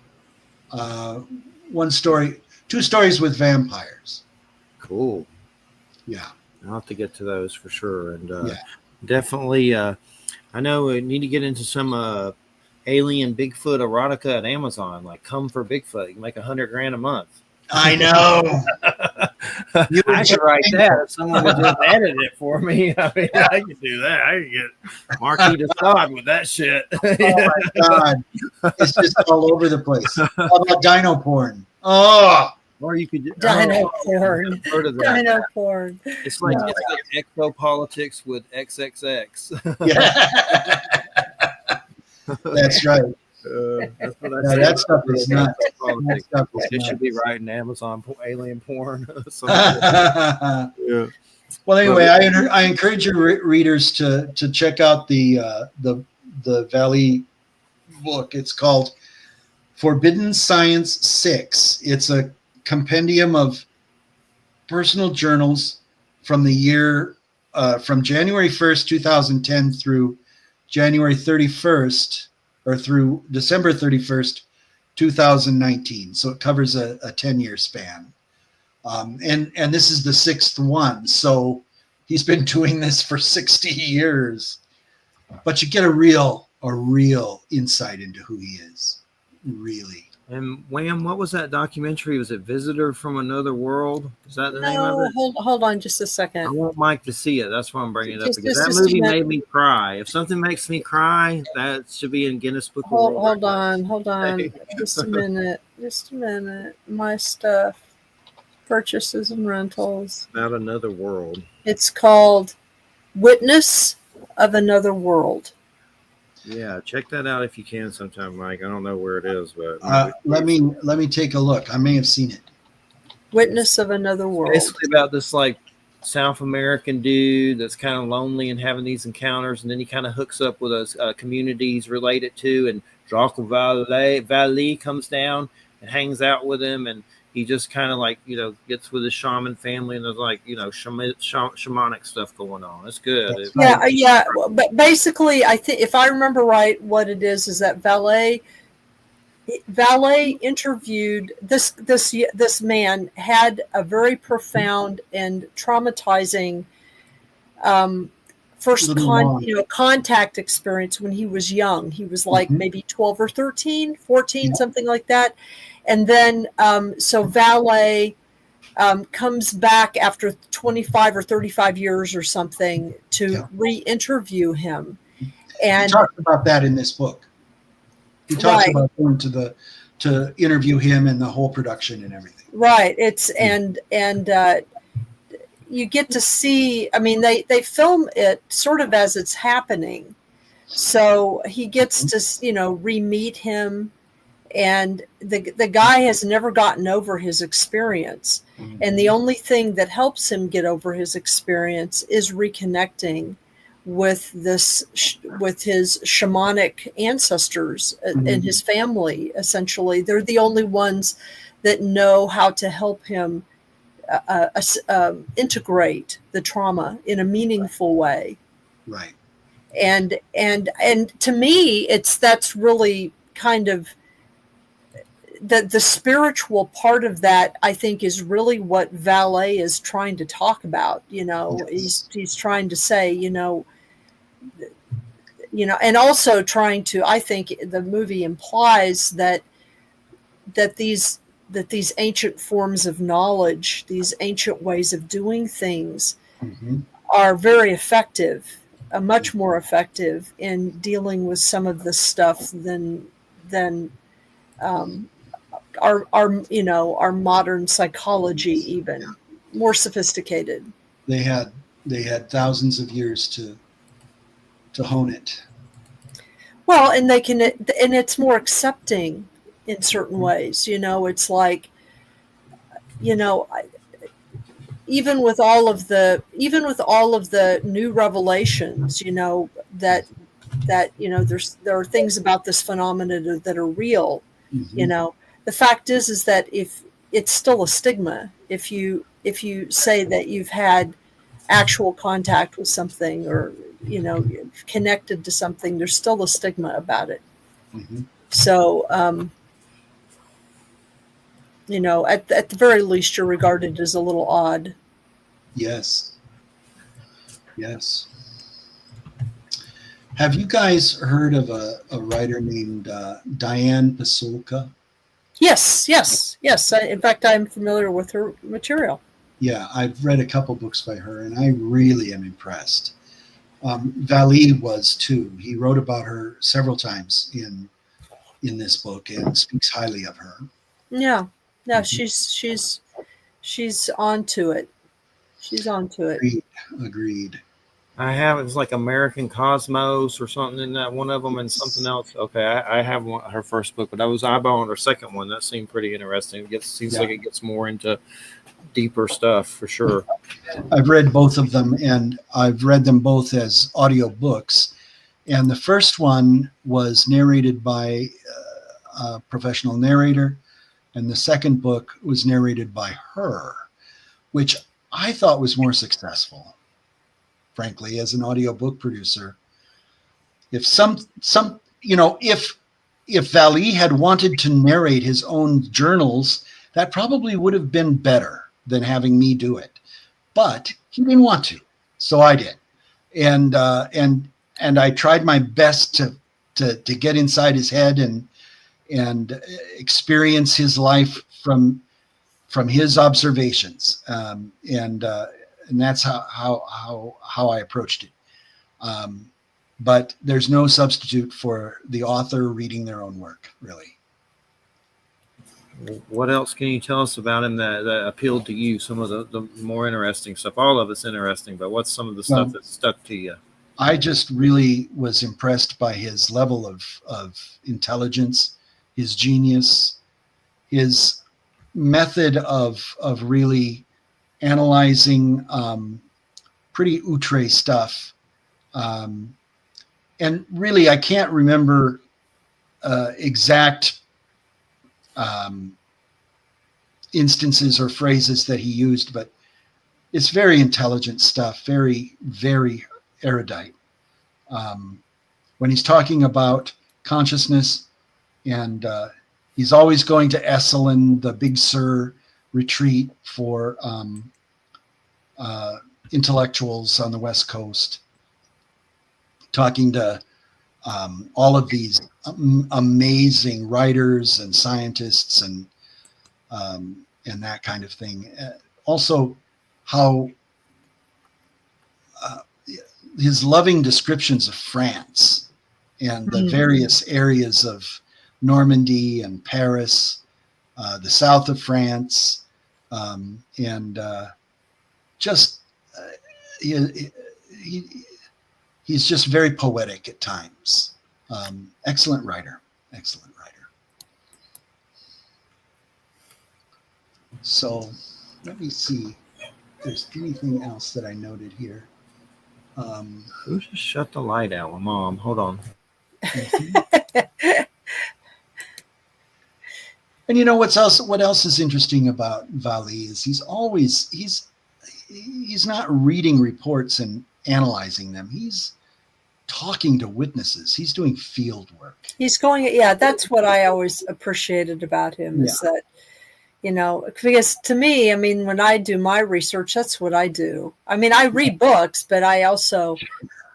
One story, 2 stories with vampires. Cool. Yeah, I'll have to get to those for sure, and definitely. I know we need to get into some alien Bigfoot erotica at Amazon. Like, come for Bigfoot, you can make $100,000 a month. I know. I could write that if someone would just edit it for me. I mean, I could do that. I could get Marquis de Sade with that shit. Oh my God, it's just all over the place. How about dino porn? Oh. Or you could dino porn. Dino porn. It's like exopolitics with XXX. Yeah, that's right. That's what that stuff is nuts. It should be writing Amazon alien porn. Yeah. Well, anyway, I encourage your readers to check out the Vallee book. It's called Forbidden Science 6. It's a compendium of personal journals from the year from January 1st, 2010 through January 31st or through December 31st, 2019. So it covers a 10-year span. And this is the 6th one. So he's been doing this for 60 years. But you get a real insight into who he is. Really. And Wham, what was that documentary? Was it Visitor from Another World? Is that the name of it? Hold on just a second. I want Mike to see it. That's why I'm bringing it up, because that movie made me cry. If something makes me cry, that should be in Guinness Book of World Records. Hold on. Just a minute. My stuff. Purchases and rentals. About Another World. It's called Witness of Another World. Yeah, check that out if you can sometime, Mike. I don't know where it is, but let me take a look. I may have seen it. Witness of Another World. Basically about this like South American dude that's kind of lonely and having these encounters, and then he kind of hooks up with a community he's related to, and Jacques Vallee comes down and hangs out with him, and he just kind of like, you know, gets with his shaman family, and there's like, you know, shamanic stuff going on. It's good. Yeah. But basically, I think if I remember right, what it is that Vallee interviewed this man, had a very profound and traumatizing contact experience when he was young. He was like maybe 12 or 13, 14, something like that. And then so Vallee comes back after 25 or 35 years or something to re-interview him. And he talks about that in this book. He talks about going to interview him and the whole production and everything. Right. It's and you get to see. I mean, they film it sort of as it's happening, so he gets to, you know, re-meet him, and the guy has never gotten over his experience, and the only thing that helps him get over his experience is reconnecting with his shamanic ancestors and his family. Essentially, they're the only ones that know how to help him integrate the trauma in a meaningful way. Right. And to me, that's really kind of the spiritual part of that. I think is really what Vallee is trying to talk about. You know, he's trying to say, you know, and also trying to, I think the movie implies that these ancient forms of knowledge, these ancient ways of doing things are very effective, much more effective in dealing with some of this stuff than our modern psychology, even more sophisticated. They had thousands of years to hone it. Well, and it's more accepting in certain ways. You know, it's like, you know, even with all of the new revelations, you know, that you know, there are things about this phenomenon that are real. You know, the fact is that if it's still a stigma, if you say that you've had actual contact with something, or, you know, connected to something, there's still a stigma about it. So, you know, at the very least, you're regarded as a little odd. Yes. Have you guys heard of a writer named Diane Pasulka? Yes. In fact, I'm familiar with her material. Yeah, I've read a couple books by her, and I really am impressed. Vallee was too. He wrote about her several times in this book and speaks highly of her. Yeah, she's onto it. She's onto it. Agreed. I have, it's like American Cosmos or something in that one of them, and something else. Okay, I have her first book, but I was eyeballing her second one. That seemed pretty interesting. It seems like it gets more into deeper stuff for sure. I've read both of them, and I've read them both as audio books. And the first one was narrated by a professional narrator, and the second book was narrated by her, which I thought was more successful, frankly, as an audiobook producer. If if Vallee had wanted to narrate his own journals, that probably would have been better than having me do it. But he didn't want to, so I did. And I tried my best to get inside his head and experience his life from his observations, and that's how I approached it. But there's no substitute for the author reading their own work, really. What else can you tell us about him that appealed to you? Some of the more interesting stuff. All of it's interesting, but what's some of the stuff that stuck to you? I just really was impressed by his level of intelligence, his genius, his method of really analyzing pretty outre stuff. And really, I can't remember exact instances or phrases that he used, but it's very intelligent stuff, very, very erudite. When he's talking about consciousness, and he's always going to Esalen, the Big Sur retreat for intellectuals on the West Coast, talking to all of these amazing writers and scientists and that kind of thing. Also, how his loving descriptions of France and the various areas of Normandy and Paris, the south of France, and just he's just very poetic at times. Excellent writer. Excellent writer. So let me see if there's anything else that I noted here. Who just shut the light out? Well, Mom, hold on. And you know what else is interesting about Vallee is he's not reading reports and analyzing them. He's talking to witnesses. He's doing field work. He's going, yeah, that's what I always appreciated about him, is that, you know, because to me, I mean, when I do my research, that's what I do. I mean, I read books, but I also,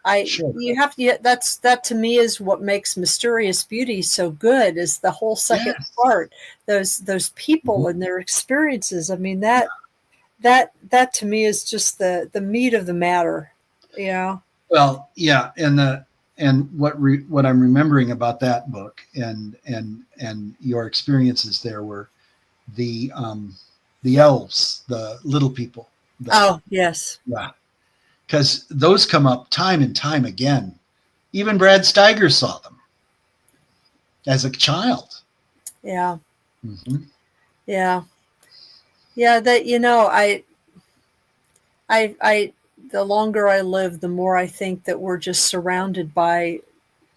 that to me is what makes Mysterious Beauty so good, is the whole second part, those people and their experiences. I mean, that to me is just the meat of the matter, you know? Well, yeah. And what I'm remembering about that book and your experiences there were the elves, the little people. Yes. Yeah. Because those come up time and time again. Even Brad Steiger saw them as a child. Yeah. Mm-hmm. Yeah. Yeah. That, you know, I the longer I live, the more I think that we're just surrounded by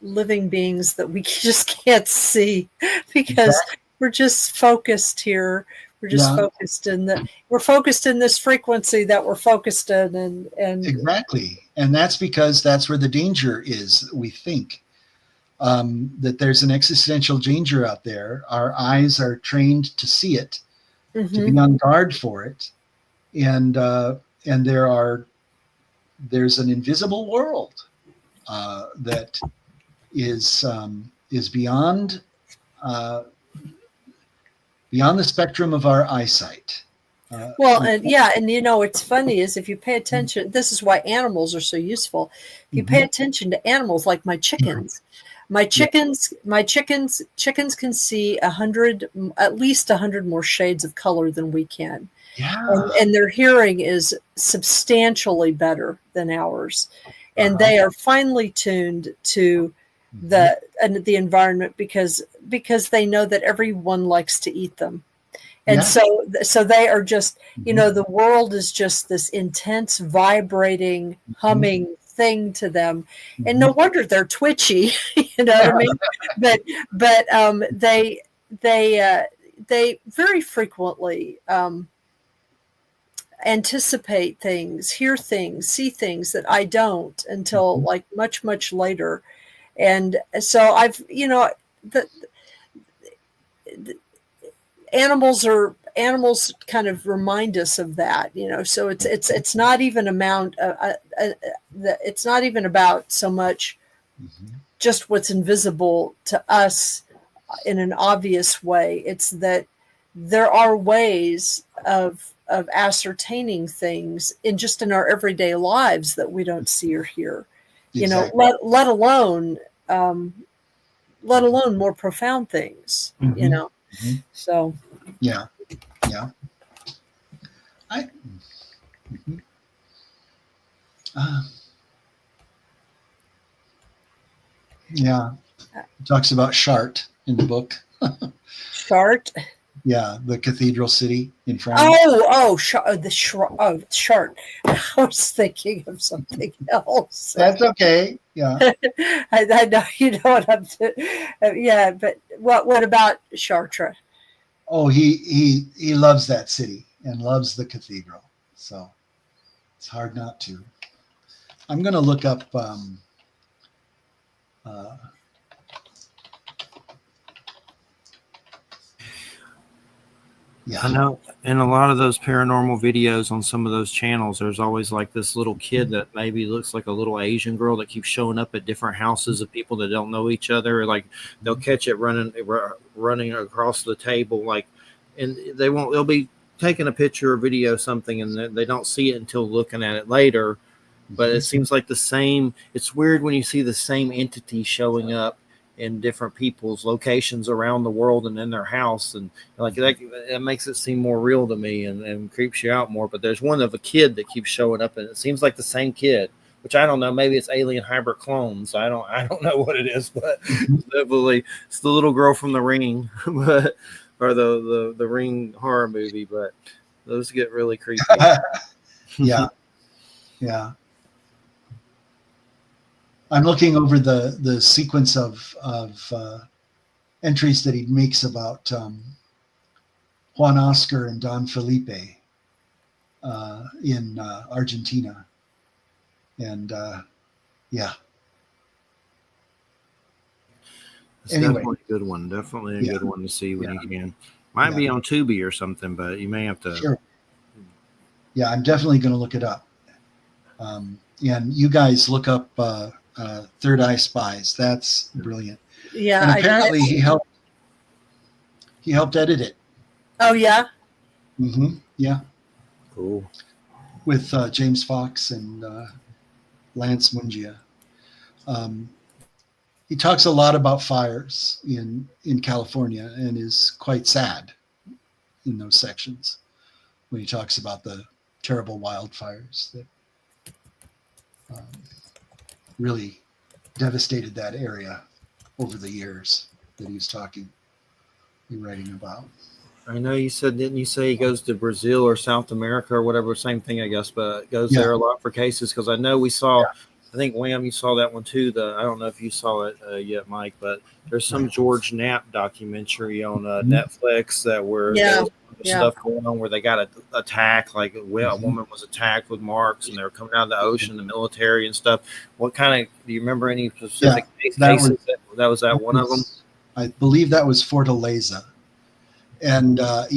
living beings that we just can't see, because we're just focused here. We're just focused we're focused in this frequency that we're focused in, and exactly. And that's because that's where the danger is. We think that there's an existential danger out there. Our eyes are trained to see it, to be on guard for it, and there's an invisible world that is beyond the spectrum of our eyesight. And you know, it's funny is if you pay attention, this is why animals are so useful. If you pay attention to animals, like my chickens, chickens can see at least 100 more shades of color than we can. Yeah. And their hearing is substantially better than ours. And they are finely tuned to the environment because they know that everyone likes to eat them. And so they are just, you know, the world is just this intense, vibrating, humming thing to them. And no wonder they're twitchy, you know what I mean? But they very frequently anticipate things, hear things, see things that I don't until like much, much later. And so the animals kind of remind us of that, you know. So it's not even it's not even about so much just what's invisible to us in an obvious way. It's that there are ways of ascertaining things in our everyday lives that we don't see or hear, you know, let alone more profound things, you know. So yeah. Yeah. He talks about Chartres in the book. Chart. Yeah, the cathedral city in France. Chart. I was thinking of something else. That's okay. Yeah. I know you know what I'm doing. Yeah, but what about Chartres? Oh, he loves that city and loves the cathedral. So it's hard not to. I'm going to look up. Yeah. I know in a lot of those paranormal videos on some of those channels, there's always like this little kid that maybe looks like a little Asian girl that keeps showing up at different houses of people that don't know each other. Or like they'll catch it running across the table, like, and they'll be taking a picture or video or something, and they don't see it until looking at it later. But it seems like it's weird when you see the same entity showing up in different people's locations around the world and in their house, and like that, it makes it seem more real to me and creeps you out more. But there's one of a kid that keeps showing up, and it seems like the same kid, which I don't know, maybe it's alien hybrid clones. I don't know what it is, but definitely it's the little girl from The Ring, but or the Ring horror movie. But those get really creepy. Yeah. I'm looking over the sequence of entries that he makes about Juan Oscar and Don Felipe in Argentina, and yeah. It's Anyway. definitely a good one. Definitely a good one to see when you can. Might be on Tubi or something, but you may have to. Sure. Yeah, I'm definitely going to look it up. And you guys look up Third Eye Spies. That's brilliant. Yeah. And apparently he helped edit it. Oh yeah. Mm-hmm. Yeah. Cool. With James Fox and Lance Mungia. He talks a lot about fires in California and is quite sad in those sections when he talks about the terrible wildfires that really devastated that area over the years that he was writing about. I know you said, didn't you say he goes to Brazil or South America or whatever? Same thing, I guess, but goes there a lot for cases. Because I know we saw, I think, Wham, you saw that one too. I don't know if you saw it yet, Mike, but there's some George Knapp documentary on Netflix that where there's stuff going on where they got attacked, like a woman was attacked with marks and they were coming out of the ocean, the military and stuff. What kind of, do you remember any specific cases? That was one of them? I believe that was Fortaleza. And that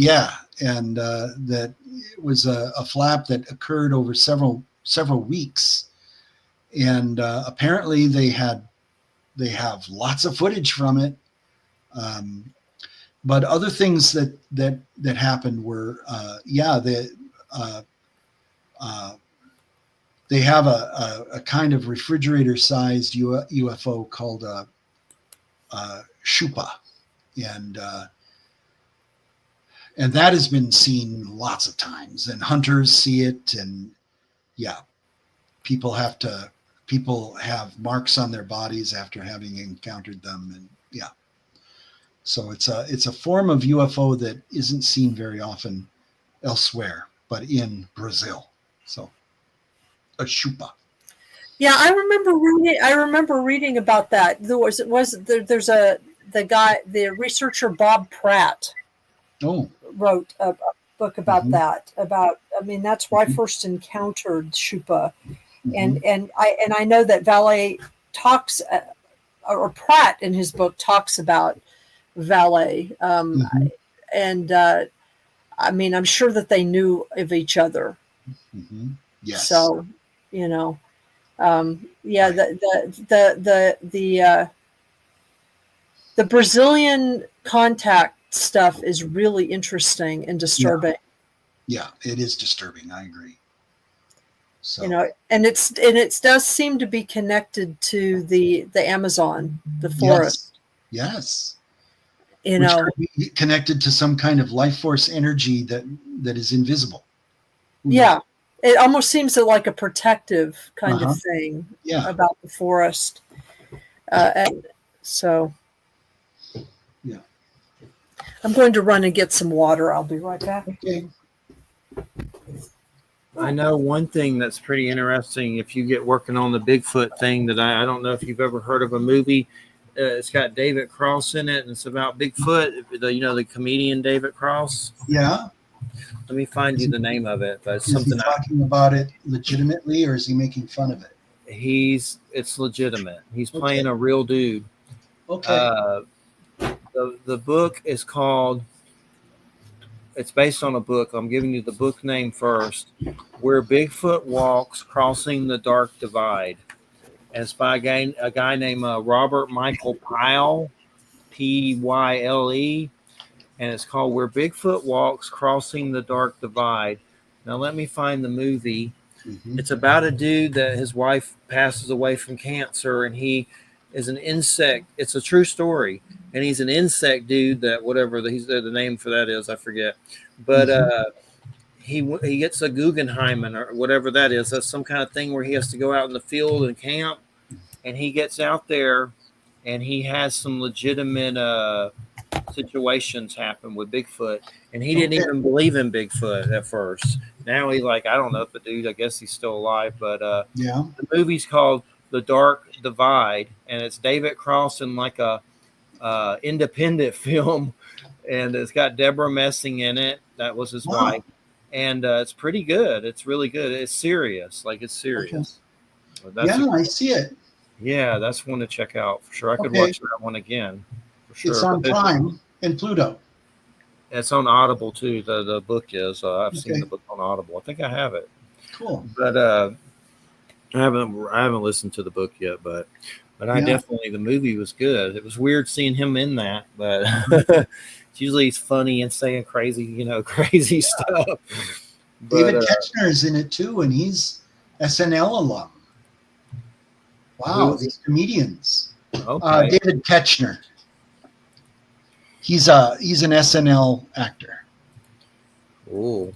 it was a flap that occurred over several weeks, and apparently they have lots of footage from it. But other things that happened were they have a kind of refrigerator-sized UFO called a Shupa, and that has been seen lots of times, and hunters see it, and people have marks on their bodies after having encountered them, and so it's a form of UFO that isn't seen very often elsewhere, but in Brazil. So a Shupa. Yeah, I remember reading about that. There's the researcher Bob Pratt. Wrote a book about that. That's where I first encountered Shupa, and I know that Vallee talks, or Pratt in his book talks about Vallee, and I'm sure that they knew of each other. Yes. So, the Brazilian contact stuff is really interesting and disturbing. Yeah, it is disturbing. I agree. So and it does seem to be connected to the Amazon, the forest. Yes. Which could be connected to some kind of life force energy that is invisible. Yeah. It almost seems like a protective kind of thing about the forest. So Yeah. I'm going to run and get some water. I'll be right back. Okay. I know one thing that's pretty interesting. If you get working on the Bigfoot thing, that I don't know if you've ever heard of a movie. It's got David Cross in it, and it's about Bigfoot. The comedian David Cross. Yeah. Let me find you the name of it. But it's Is he something talking about it legitimately, or is he making fun of it? it's legitimate. He's playing a real dude. Okay. The book is called. It's based on a book. I'm giving you the book name first. Where Bigfoot Walks, Crossing the Dark Divide. And it's by a guy named Robert Michael Pyle, Pyle, and it's called Where Bigfoot Walks, Crossing the Dark Divide. Now let me find the movie. Mm-hmm. It's about a dude that his wife passes away from cancer, and he is an insect. It's a true story, and he's an insect dude that whatever the name for that is, I forget. But he gets a Guggenheimen or whatever that is. That's some kind of thing where he has to go out in the field and camp, and he gets out there, and he has some legitimate situations happen with Bigfoot, and he didn't even believe in Bigfoot at first. Now he's like, I don't know if the dude, I guess he's still alive, but the movie's called The Dark Divide, and it's David Cross in like a independent film, and it's got Deborah Messing in it. That was his wife, and it's pretty good. It's really good. It's serious, like it's serious. Okay. I see it. Yeah, that's one to check out for sure. I could watch that one again for sure. It's on Prime and Pluto. It's on Audible too. The book is. I've seen the book on Audible. I think I have it. Cool. But I haven't listened to the book yet. But I definitely, the movie was good. It was weird seeing him in that, but usually he's funny and saying crazy stuff. But, David Ketchner is in it too, and he's SNL alum. Wow, these comedians. Okay. David Ketchner. He's an SNL actor. Oh,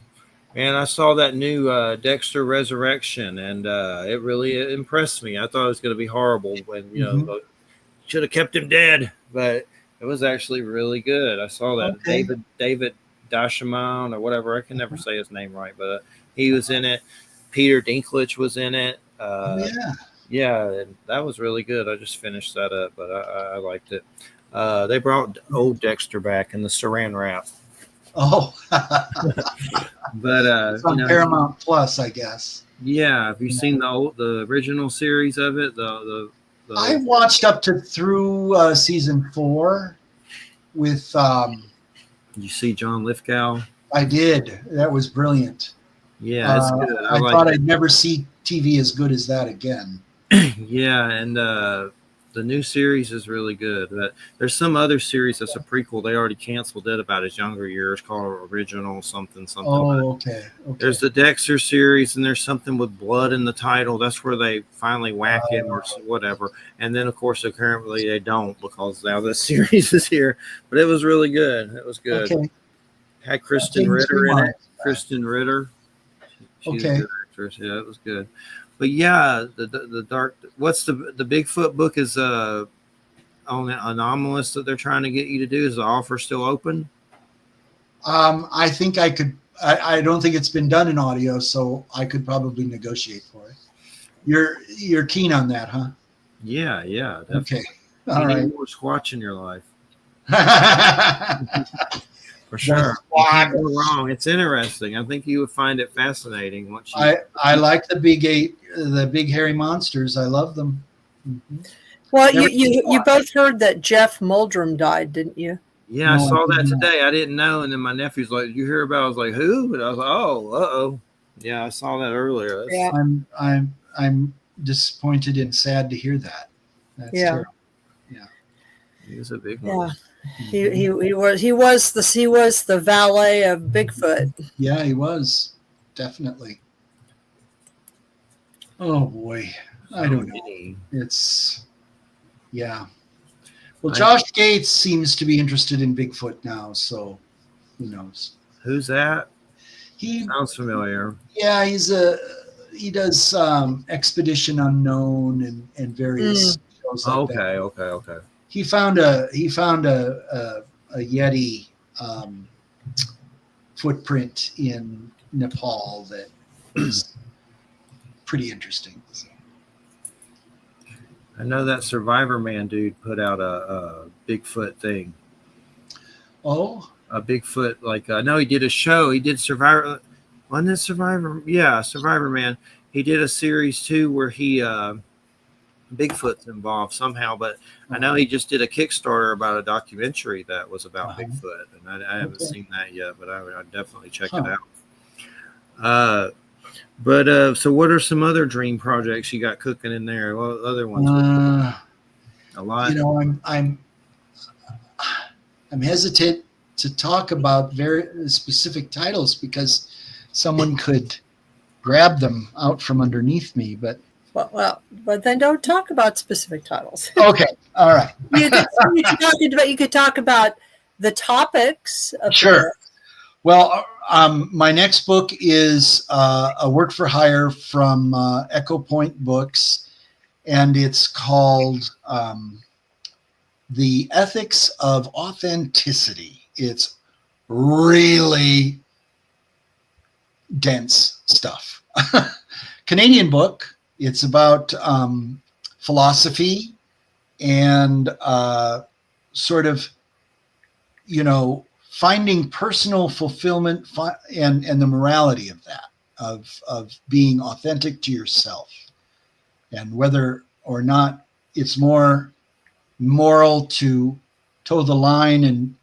man, I saw that new Dexter Resurrection, and it really impressed me. I thought it was going to be horrible when should have kept him dead, but it was actually really good. I saw that David Dashamon or whatever. I can never say his name right, but he was in it. Peter Dinklage was in it. Yeah, and that was really good. I just finished that up, but I liked it. They brought old Dexter back in the Saran wrap. Oh, but it's on Paramount Plus, I guess. Yeah, have you seen the original series of it? I watched up through season 4 with. Did you see John Lithgow? I did. That was brilliant. Yeah, it's good. I thought I'd never see TV as good as that again. Yeah, and the new series is really good. But there's some other series that's a prequel. They already canceled it about his younger years, called Original something. Oh, okay. There's the Dexter series, and there's something with blood in the title. That's where they finally whack him or whatever. And then, of course, apparently they don't, because now this series is here. But it was really good. It was good. Okay. Had Kristen Ritter in it. Kristen Ritter. She's a good actress. Yeah, it was good. But yeah, the dark. What's the Bigfoot book is on Anomalous that they're trying to get you to do? Is the offer still open? I think I could. I don't think it's been done in audio, so I could probably negotiate for it. You're keen on that, huh? Yeah, definitely. Okay, all right. More Squatch in your life. For sure. You can't go wrong. It's interesting. I think you would find it fascinating. Once I like the big hairy monsters. I love them. Mm-hmm. Well, you both heard that Jeff Muldrum died, didn't you? Yeah, I saw that today. I didn't know, and then my nephew's like, "You hear about?" I was like, "Who?" And I was like, "Oh, yeah, I saw that earlier." Yeah. I'm disappointed and sad to hear that. That's terrible. Yeah, he was a big one. Yeah. He was the valet of Bigfoot. Yeah, he was, definitely. Oh boy, I don't know. It's Well, Josh Gates seems to be interested in Bigfoot now, so who knows? Who's that? He sounds familiar. Yeah, he does Expedition Unknown and various goes like that. Okay. He found a Yeti footprint in Nepal that is pretty interesting. So. I know that Survivor Man dude put out a Bigfoot thing. Oh, A Bigfoot, like I know he did a show. He did Survivor. Wasn't it Survivor? Yeah, Survivor Man. He did a series too where he Bigfoot's involved somehow, but I know he just did a Kickstarter about a documentary that was about Bigfoot, and I haven't seen that yet, but I'd definitely check it out. So what are some other dream projects you got cooking in there? What other ones? A lot. You know, I'm hesitant to talk about very specific titles because someone could grab them out from underneath me, but but then don't talk about specific titles. Okay, all right. You could talk about the topics. Sure. Well, my next book is a work for hire from Echo Point Books, and it's called The Ethics of Authenticity. It's really dense stuff. Canadian book. It's about philosophy and sort of, finding personal fulfillment and the morality of that, of being authentic to yourself, and whether or not it's more moral to toe the line and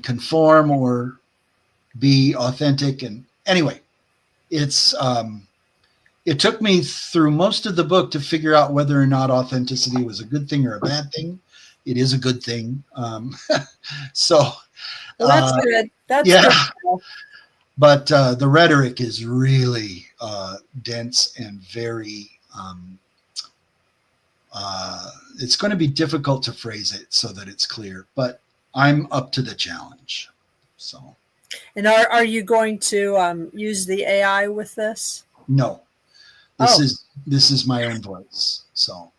conform or be authentic. And anyway, it took me through most of the book to figure out whether or not authenticity was a good thing or a bad thing. It is a good thing. Well, that's good. That's good. But the rhetoric is really dense and very, it's going to be difficult to phrase it so that it's clear, but I'm up to the challenge. So. And are you going to use the AI with this? No. This is my own voice. So,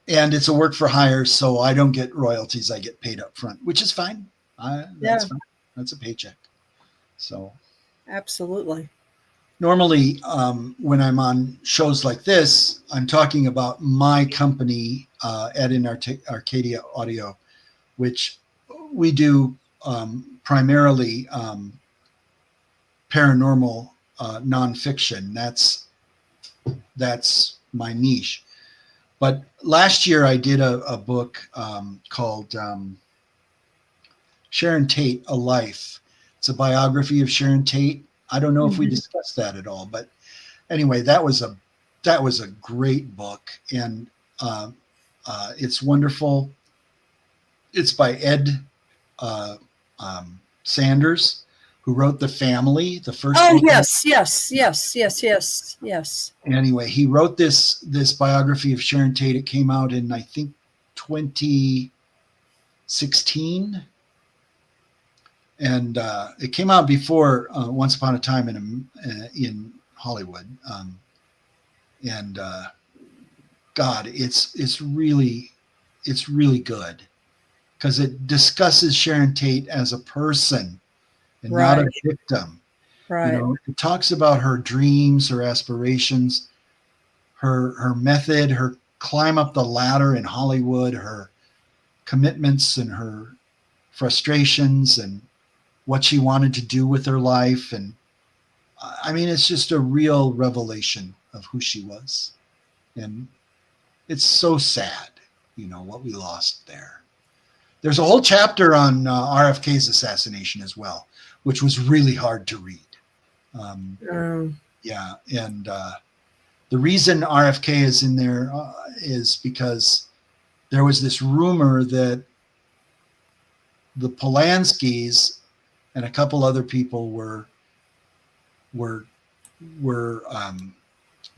and it's a work for hire, so I don't get royalties. I get paid up front, which is fine. That's fine. That's a paycheck. So, absolutely. Normally, when I'm on shows like this, I'm talking about my company, Ed in Arcadia Audio, which we do primarily paranormal nonfiction. That's my niche. But last year I did a book called Sharon Tate, A Life. It's a biography of Sharon Tate. I don't know if we discussed that at all, but anyway, that was a great book, and it's wonderful. It's by Ed Sanders, who wrote The Family, the first book. Yes. Anyway, he wrote this biography of Sharon Tate. It came out in, I think, 2016. And it came out before Once Upon a Time in Hollywood. God, it's really good because it discusses Sharon Tate as a person and not a victim. Right. It talks about her dreams, her aspirations, her method, her climb up the ladder in Hollywood, her commitments and her frustrations and what she wanted to do with her life. And I mean, it's just a real revelation of who she was. And it's so sad, what we lost there. There's a whole chapter on RFK's assassination as well, which was really hard to read. Yeah. And the reason RFK is in there is because there was this rumor that the Polanskis and a couple other people were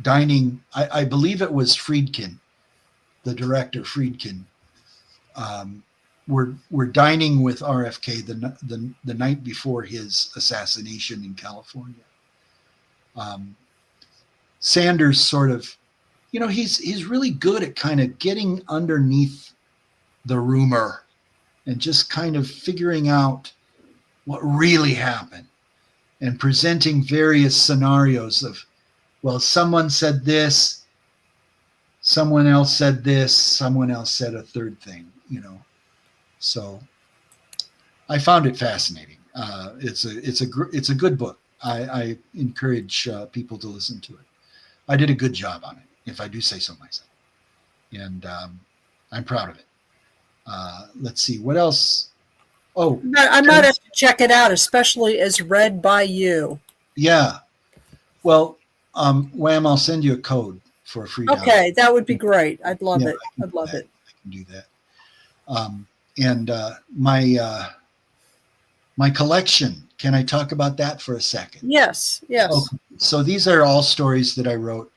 dining. I believe it was Friedkin, the director Friedkin, were dining with RFK the night before his assassination in California. Sanders sort of he's really good at kind of getting underneath the rumor and just kind of figuring out what really happened and presenting various scenarios of, well, someone said this, someone else said this, someone else said a third thing, So I found it fascinating. It's a good book. I encourage people to listen to it. I did a good job on it, if I do say so myself, and I'm proud of it. Let's see what else. Oh, I might have to check it out, especially as read by you. Yeah. Well, Wham, I'll send you a code for a free download. Okay, that would be great. I'd love it. I'd love it. I can do that. And my collection. Can I talk about that for a second? Yes. Okay. So these are all stories that I wrote.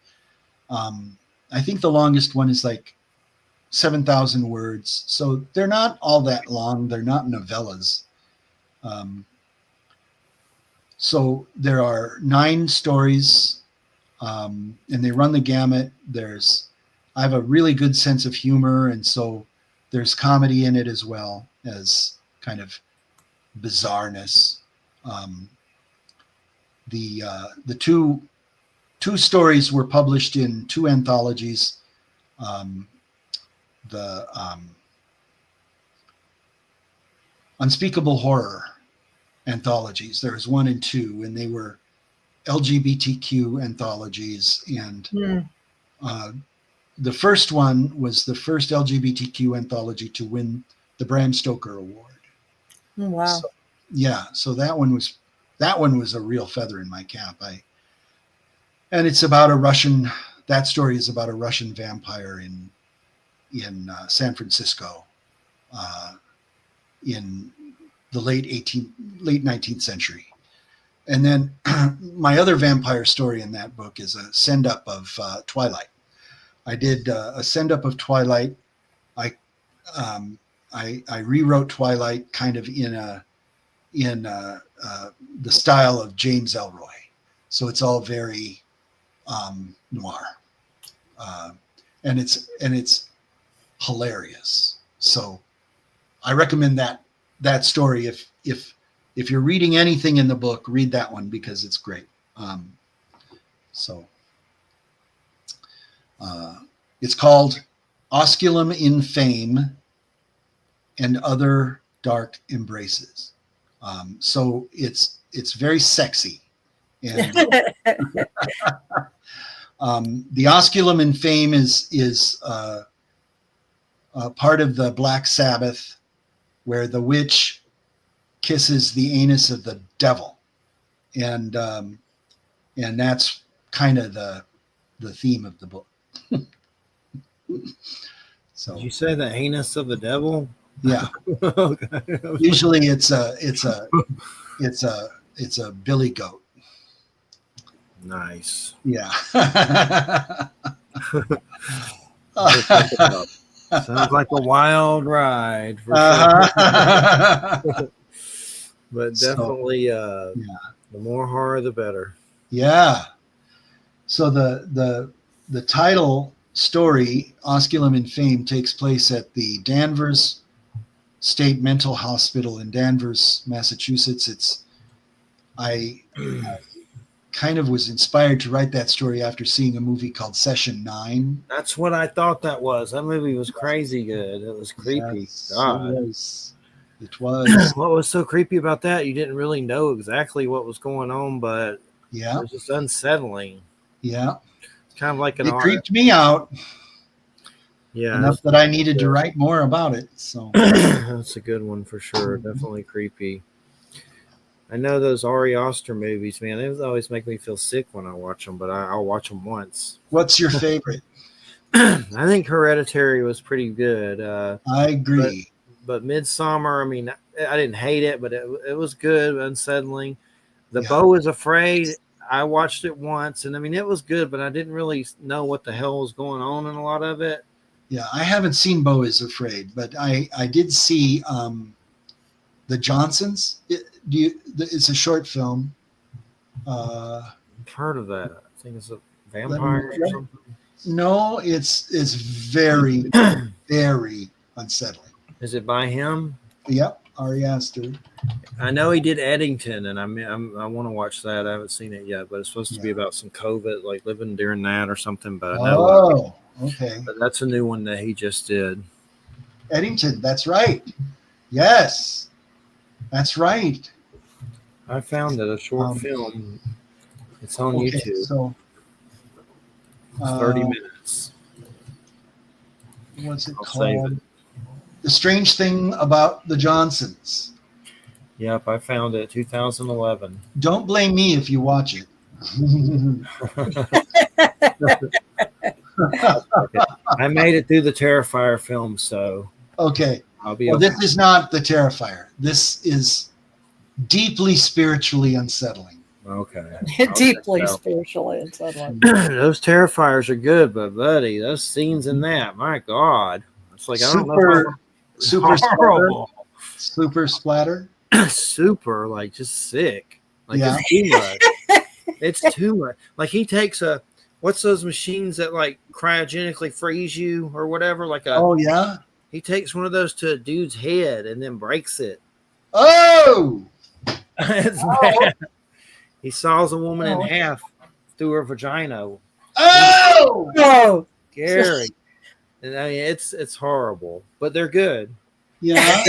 I think the longest one is like 7,000 words. So they're not all that long. They're not novellas. So there are 9 stories, and they run the gamut. I have a really good sense of humor, and so there's comedy in it as well as kind of bizarreness. The two stories were published in 2 anthologies. The Unspeakable Horror anthologies. There was 1 and 2, and they were LGBTQ anthologies. And the first one was the first LGBTQ anthology to win the Bram Stoker Award. Wow. So that one was a real feather in my cap. And it's about that story is about a Russian vampire in San Francisco in the late 19th century. And then my other vampire story in that book is a send-up of Twilight. I did a send-up of Twilight. I rewrote Twilight kind of in the style of James Ellroy. So it's all very noir, and it's hilarious. So I recommend that story. If you're reading anything in the book, read that one because it's great. It's called Osculum in Fame and Other Dark Embraces. So it's very sexy. And the Osculum in Fame is part of the Black Sabbath, where the witch kisses the anus of the devil, and that's kind of the theme of the book. So did you say the anus of the devil? Yeah. Okay. Usually it's a billy goat. Nice. Yeah. Sounds like a wild ride for sure. But definitely the more horror the better. Yeah. So the title story, Osculum in Fame, takes place at the Danvers State Mental Hospital in Danvers, Massachusetts. I kind of was inspired to write that story after seeing a movie called Session 9. That's what I thought that was. That movie was crazy good. It was creepy. Yes, God. It was. What was so creepy about that? You didn't really know exactly what was going on, but it was just unsettling. Yeah. It's kind of like an It art. creeped me out. Yeah. Enough that I needed to write more about it. So that's a good one for sure. Definitely creepy. I know those Ari Aster movies, man. They always make me feel sick when I watch them, but I'll watch them once. What's your favorite? I think Hereditary was pretty good. I agree. But Midsommar, I mean, I didn't hate it, but it was good, unsettling. The Beau is Afraid, I watched it once, and I mean, it was good, but I didn't really know what the hell was going on in a lot of it. Yeah, I haven't seen Beau is Afraid, but I did see The Johnsons. It's a short film. I've heard of that. I think it's a vampire or something. No, it's very, very unsettling. Is it by him? Yep, Ari Aster. I know he did Eddington, and I want to watch that. I haven't seen it yet, but it's supposed to be Yeah. about some COVID, like living during that or something. But I know. Oh, okay. But that's a new one that he just did. Eddington, that's right. Yes, that's right. I found it, a short film. It's on Okay, YouTube. so It's 30 minutes. What's it I'll save called? it. The Strange Thing About the Johnsons. Yep, I found it, 2011. Don't blame me if you watch it. I made it through the Terrifier film, so Okay. I'll be Well, okay. this is not the Terrifier. This is deeply spiritually unsettling. Okay. Deeply spiritually unsettling. Those Terrifiers are good, but buddy, those scenes in that, my God. It's like, I don't know. Super Horrible. Super splatter. Super, like, just sick. Like, Yeah. it's too much. It's too much. Like, he takes what's those machines that, like, cryogenically freeze you or whatever? Like Oh, yeah? he takes one of those to a dude's head and then breaks it. Oh! It's bad. He saws a woman in half through her vagina. Oh! Whoa. Scary. And I mean, it's horrible, but they're good. Yeah.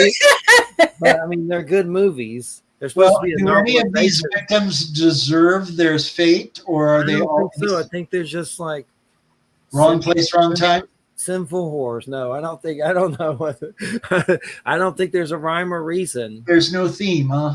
But I mean, they're good movies. They're supposed Well, to be a do any of these novelization. victims deserve their fate, or are I they don't all think so. I think there's just like wrong place, wrong time? sinful whores. No, I don't know what. I don't think there's a rhyme or reason. There's no theme, huh?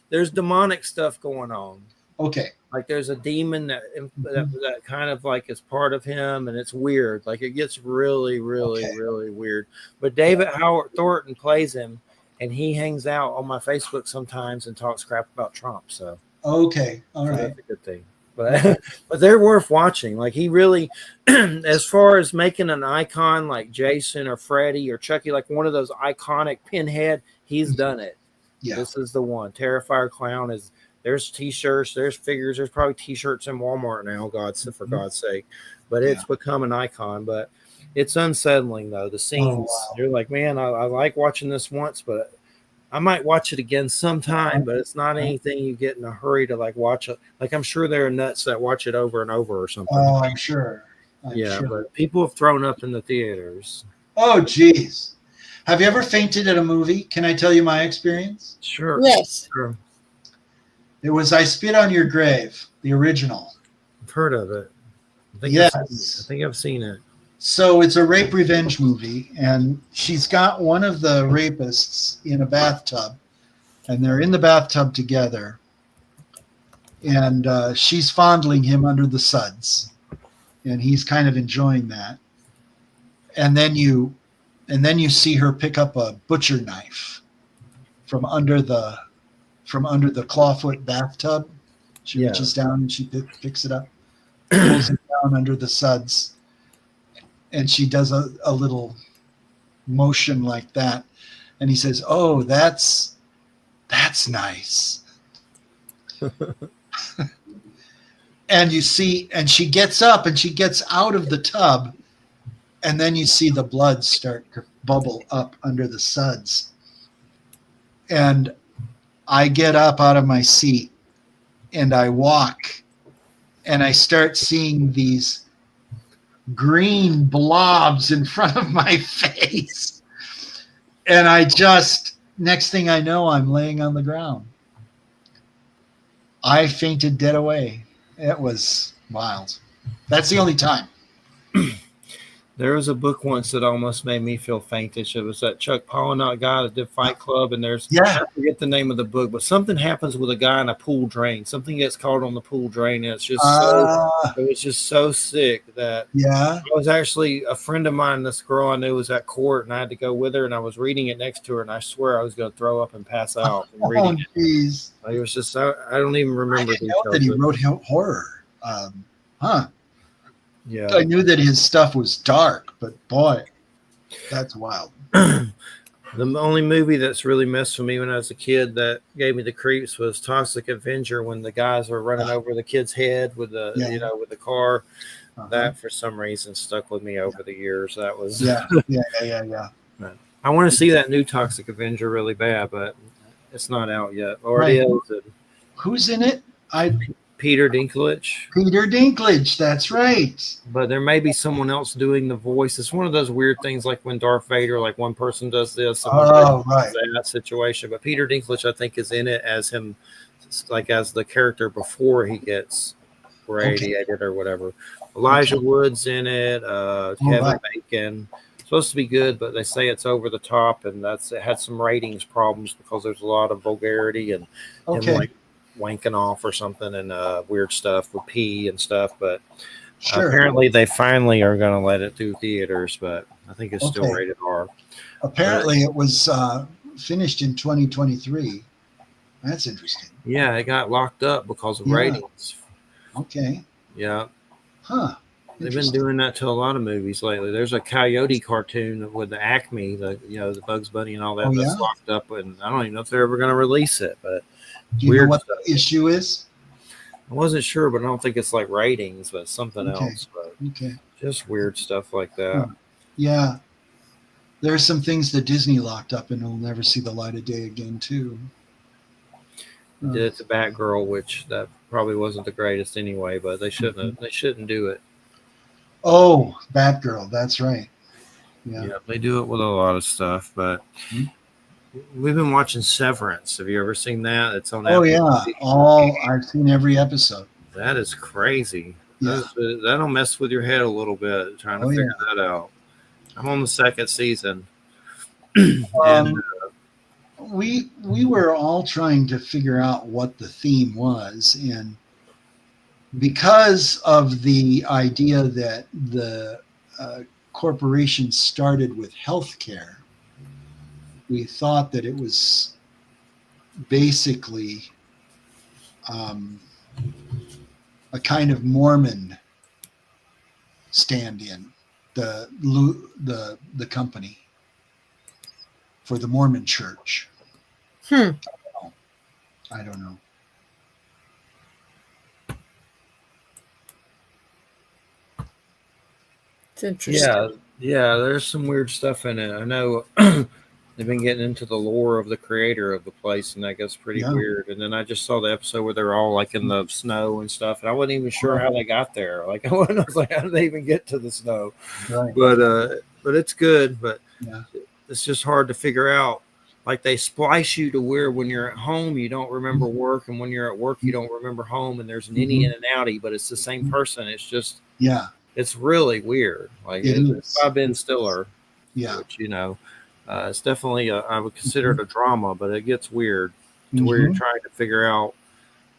There's demonic stuff going on. Okay. Like there's a demon that kind of like is part of him, and it's weird. Like it gets really, really, really weird. But David Howard Thornton plays him, and he hangs out on my Facebook sometimes and talks crap about Trump. So Okay. All right. that's a good thing. But but they're worth watching. Like he really, as far as making an icon like Jason or Freddy or Chucky, like one of those iconic Pinhead, he's done it. Yeah. This is the one. Terrifier Clown is. There's T-shirts, there's figures, there's probably T-shirts in Walmart now. For God's sake, but it's become an icon. But it's unsettling though. The scenes, you're like, man, I like watching this once, but I might watch it again sometime. But it's not anything you get in a hurry to like watch it. Like I'm sure there are nuts that watch it over and over or something. Oh, I'm sure. I'm sure. But people have thrown up in the theaters. Oh, geez. Have you ever fainted at a movie? Can I tell you my experience? Sure. Yes. Sure. It was I Spit on Your Grave, the original. I've heard of it. I think I've seen it. So it's a rape revenge movie, and she's got one of the rapists in a bathtub, and they're in the bathtub together, and she's fondling him under the suds, and he's kind of enjoying that. And then you see her pick up a butcher knife from under the clawfoot bathtub. She reaches down and she picks it up, pulls it down under the suds, and she does a little motion like that. And he says, "Oh, that's nice." And you see, and she gets up and she gets out of the tub, and then you see the blood start to bubble up under the suds. And I get up out of my seat and I walk and I start seeing these green blobs in front of my face. And next thing I know, I'm laying on the ground. I fainted dead away. It was wild. That's the only time. There was a book once that almost made me feel faintish. It was that Chuck Palahniuk guy that did Fight Club, and I forget the name of the book, but something happens with a guy in a pool drain. Something gets caught on the pool drain, and it's just it was just so sick that I was actually a friend of mine. This girl I knew was at court, and I had to go with her, and I was reading it next to her, and I swear I was going to throw up and pass out from reading it. Geez. It was just I don't even remember. I didn't know that he wrote horror. Yeah, I knew that his stuff was dark, but boy, that's wild. The only movie that's really messed with me when I was a kid that gave me the creeps was Toxic Avenger, when the guys were running over the kid's head with the with the car. That for some reason stuck with me over the years. That was yeah. I want to see that new Toxic Avenger really bad, but it's not out yet, or Right. it is. Who's in it? Peter Dinklage. Peter Dinklage. That's right. But there may be someone else doing the voice. It's one of those weird things, like when Darth Vader, like one person does this, and Right. that situation. But Peter Dinklage, I think, is in it as him, like as the character before he gets radiated or whatever. Elijah Wood's in it. Kevin Bacon. Supposed to be good, but they say it's over the top, and it had some ratings problems because there's a lot of vulgarity and him like wanking off or something and weird stuff with pee and stuff. But apparently they finally are going to let it through theaters, but I think it's still rated R. Apparently it was finished in 2023. That's interesting. Yeah, it got locked up because of ratings. Okay. Yeah. Huh. They've been doing that to a lot of movies lately. There's a Coyote cartoon with the Acme, the Bugs Bunny and all that that's locked up, and I don't even know if they're ever going to release it. But do you know what the issue is? I wasn't sure, but I don't think it's like ratings, but something else. But just weird stuff like that. Huh. Yeah. There's some things that Disney locked up and will never see the light of day again, too. Did it to Batgirl, which that probably wasn't the greatest anyway, but they shouldn't they shouldn't do it. Oh, Batgirl, that's right. Yeah, they do it with a lot of stuff, but we've been watching Severance. Have you ever seen that? It's on Apple TV. I've seen every episode. That is crazy. That'll mess with your head a little bit trying to figure that out. I'm on the second season. And we were all trying to figure out what the theme was, and because of the idea that the corporation started with healthcare, we thought that it was basically a kind of Mormon stand-in, the company for the Mormon Church. I don't know. It's interesting. Yeah, there's some weird stuff in it. I know they've been getting into the lore of the creator of the place, and that gets pretty weird. And then I just saw the episode where they're all like in the snow and stuff, and I wasn't even sure how they got there. Like I was like, how did they even get to the snow? Right. But it's good. But it's just hard to figure out. Like they splice you to where when you're at home you don't remember work, and when you're at work you don't remember home, and there's an innie and an outie, but it's the same person. It's just it's really weird. Like it's by Ben Stiller, which it's definitely I would consider it a drama, but it gets weird to where you're trying to figure out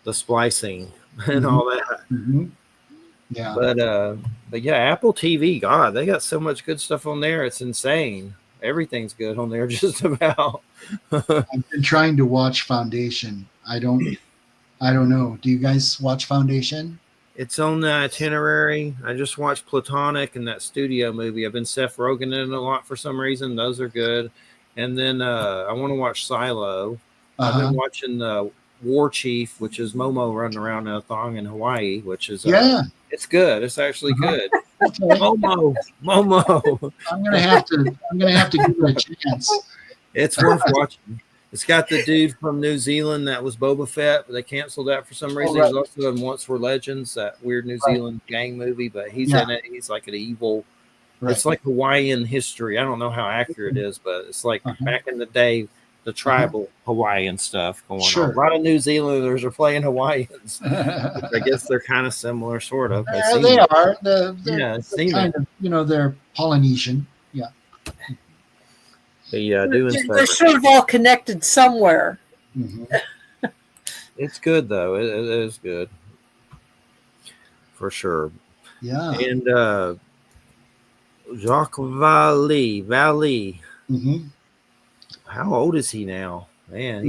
the splicing and all that. But yeah, Apple TV, God, they got so much good stuff on there. It's insane. Everything's good on there, just about. I've been trying to watch Foundation. I don't know. Do you guys watch Foundation? It's on the itinerary. I just watched Platonic and that studio movie. I've been Seth Rogen in it a lot for some reason. Those are good. And then I want to watch Silo. I've been watching the War Chief, which is Momo running around in a thong in Hawaii, which is it's good. It's actually good. Momo. I'm gonna have to give it a chance. It's worth watching. It's got the dude from New Zealand that was Boba Fett, but they canceled that for some reason. He's also in Once Were Legends, that weird New Zealand gang movie, but he's in it. He's like an evil. It's like Hawaiian history. I don't know how accurate it is, but it's like back in the day, the tribal Hawaiian stuff going on. A lot of New Zealanders are playing Hawaiians. I guess they're kind of similar, sort of. They are. They're kind of, they're Polynesian. Yeah. They're sort of all connected somewhere. It's good, though. It is good. For sure. Yeah. And Jacques Vallee. How old is he now? Man,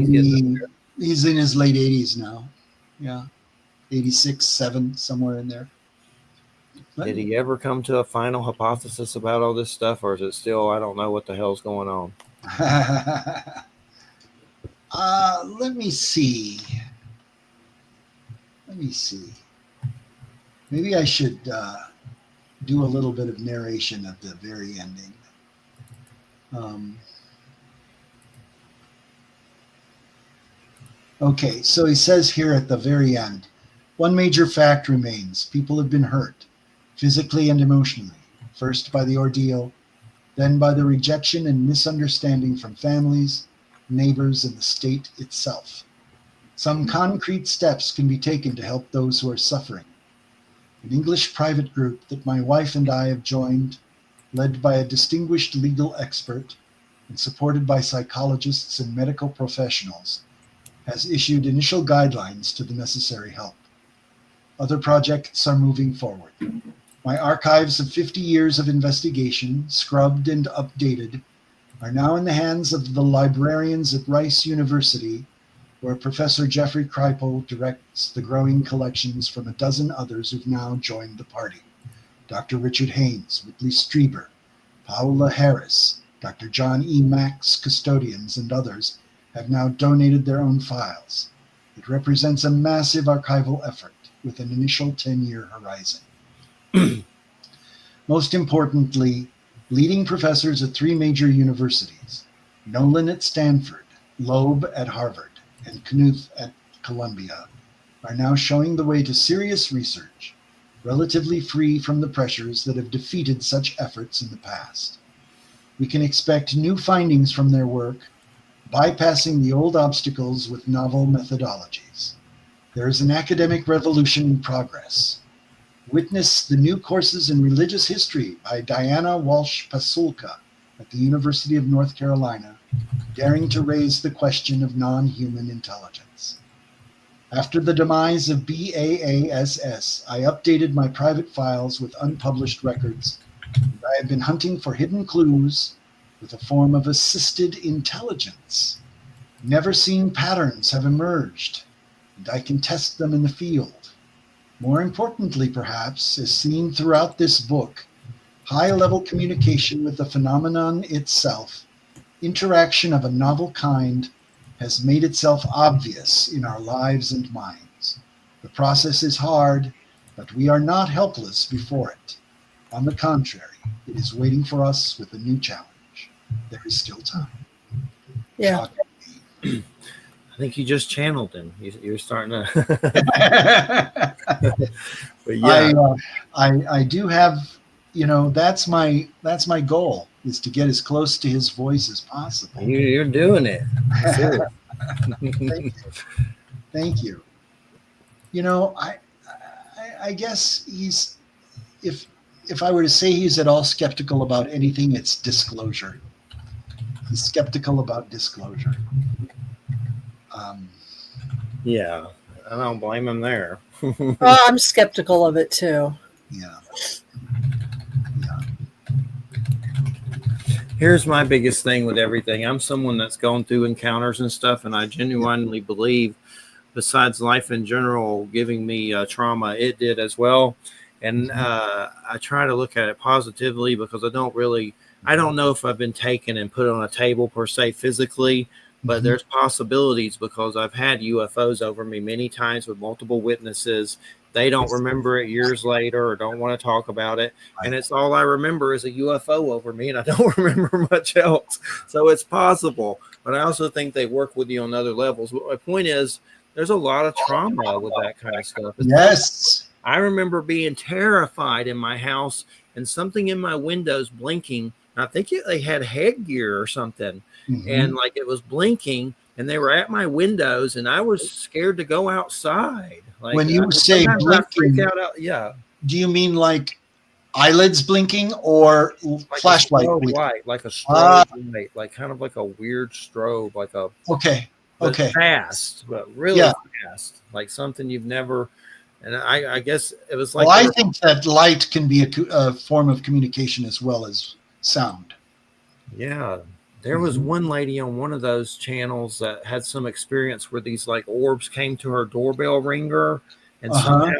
he's in his late 80s now. Yeah. 86, 7, somewhere in there. Did he ever come to a final hypothesis about all this stuff, or is it still, I don't know what the hell's going on? Let me see. Maybe I should do a little bit of narration at the very ending. Okay, so he says here at the very end, one major fact remains. People have been hurt, physically and emotionally, first by the ordeal, then by the rejection and misunderstanding from families, neighbors, and the state itself. Some concrete steps can be taken to help those who are suffering. An English private group that my wife and I have joined, led by a distinguished legal expert and supported by psychologists and medical professionals, has issued initial guidelines to the necessary help. Other projects are moving forward. My archives of 50 years of investigation, scrubbed and updated, are now in the hands of the librarians at Rice University, where Professor Jeffrey Kripal directs the growing collections from a dozen others who've now joined the party. Dr. Richard Haynes, Whitley Strieber, Paola Harris, Dr. John E. Mack's custodians, and others have now donated their own files. It represents a massive archival effort with an initial 10-year horizon. Most importantly, leading professors at 3 major universities, Nolan at Stanford, Loeb at Harvard, and Knuth at Columbia, are now showing the way to serious research, relatively free from the pressures that have defeated such efforts in the past. We can expect new findings from their work, bypassing the old obstacles with novel methodologies. There is an academic revolution in progress. Witness the new courses in religious history by Diana Walsh Pasulka at the University of North Carolina, daring to raise the question of non-human intelligence. After the demise of BAASS, I updated my private files with unpublished records, and I have been hunting for hidden clues with a form of assisted intelligence. Never seen patterns have emerged, and I can test them in the field. More importantly, perhaps, as seen throughout this book, high-level communication with the phenomenon itself, interaction of a novel kind, has made itself obvious in our lives and minds. The process is hard, but we are not helpless before it. On the contrary, it is waiting for us with a new challenge. There is still time. Yeah. I think you just channeled him. You're starting to. But yeah, I do have, that's my goal, is to get as close to his voice as possible. You're doing it. Thank you. I guess if I were to say he's at all skeptical about anything, it's disclosure. He's skeptical about disclosure. Yeah, I don't blame him there. I'm skeptical of it too. Yeah. Here's my biggest thing with everything. I'm someone that's gone through encounters and stuff, and I genuinely believe, besides life in general giving me trauma, it did as well. And I try to look at it positively, because I don't know if I've been taken and put on a table per se physically, but there's possibilities, because I've had UFOs over me many times with multiple witnesses. They don't remember it years later or don't want to talk about it. And it's all I remember is a UFO over me, and I don't remember much else. So it's possible. But I also think they work with you on other levels. But my point is, there's a lot of trauma with that kind of stuff. Yes. I remember being terrified in my house and something in my windows blinking. I think they had headgear or something. And like it was blinking, and they were at my windows, and I was scared to go outside. Like, when you say blinking, yeah. Do you mean like eyelids blinking or like flashlight? Like a strobe light, like kind of like a weird strobe, like a okay, fast, but really fast, like something you've never. And I guess it was like. Well, I think that light can be a form of communication as well as sound. Yeah. There was one lady on one of those channels that had some experience where these like orbs came to her doorbell ringer, and somehow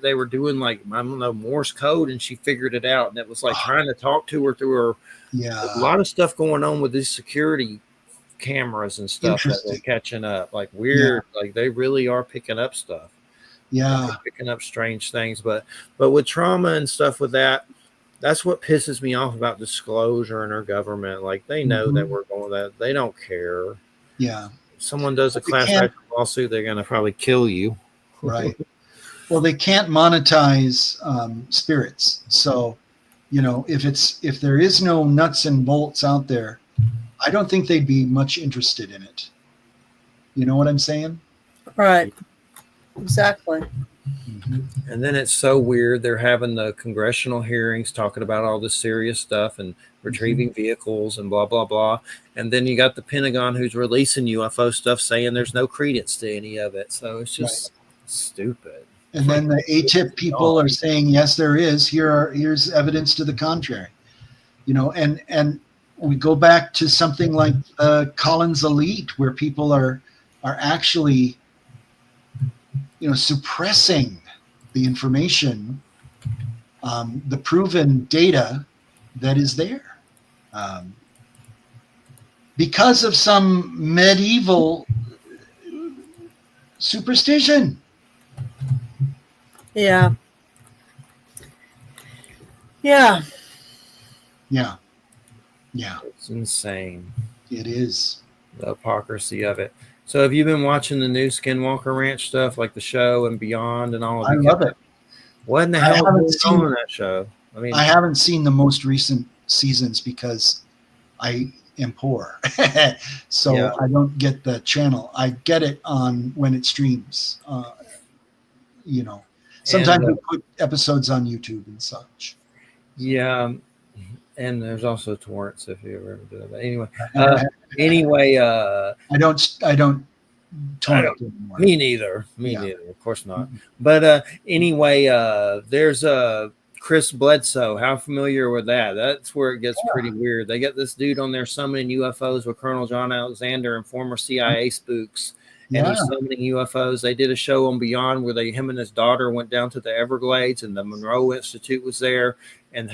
they were doing like, I don't know, Morse code, and she figured it out, and it was like trying to talk to her through her. Yeah. A lot of stuff going on with these security cameras and stuff that they're catching up, like weird, like they really are picking up stuff. Yeah. Picking up strange things, but with trauma and stuff with that, that's what pisses me off about disclosure in our government. Like they know that we're going that they don't care. Yeah. If someone does a class action lawsuit, they're going to probably kill you. Right. Well, they can't monetize spirits. So, if there is no nuts and bolts out there, I don't think they'd be much interested in it. You know what I'm saying? Right. Exactly. And then it's so weird. They're having the congressional hearings talking about all this serious stuff and retrieving vehicles and blah, blah, blah. And then you got the Pentagon who's releasing UFO stuff saying there's no credence to any of it. So it's just stupid. And then the ATIP people are saying, yes, there is. Here's evidence to the contrary. And we go back to something like Collins Elite, where people are actually, suppressing the information, the proven data that is there, because of some medieval superstition. Yeah. It's insane. It is. The hypocrisy of it. So have you been watching the new Skinwalker Ranch stuff, like the show and Beyond and all of it? I love it. What in the hell is going on in that show? I haven't seen the most recent seasons because I am poor. So I don't get the channel. I get it on when it streams. Sometimes we put episodes on YouTube and such. Yeah. And there's also torrents if you ever do that. Anyway, I don't torrent anymore. Me neither. Of course not. But anyway, there's Chris Bledsoe. How familiar with that? That's where it gets pretty weird. They got this dude on there summoning UFOs with Colonel John Alexander and former CIA spooks. And he's summoning UFOs. They did a show on Beyond where him and his daughter went down to the Everglades, and the Monroe Institute was there, and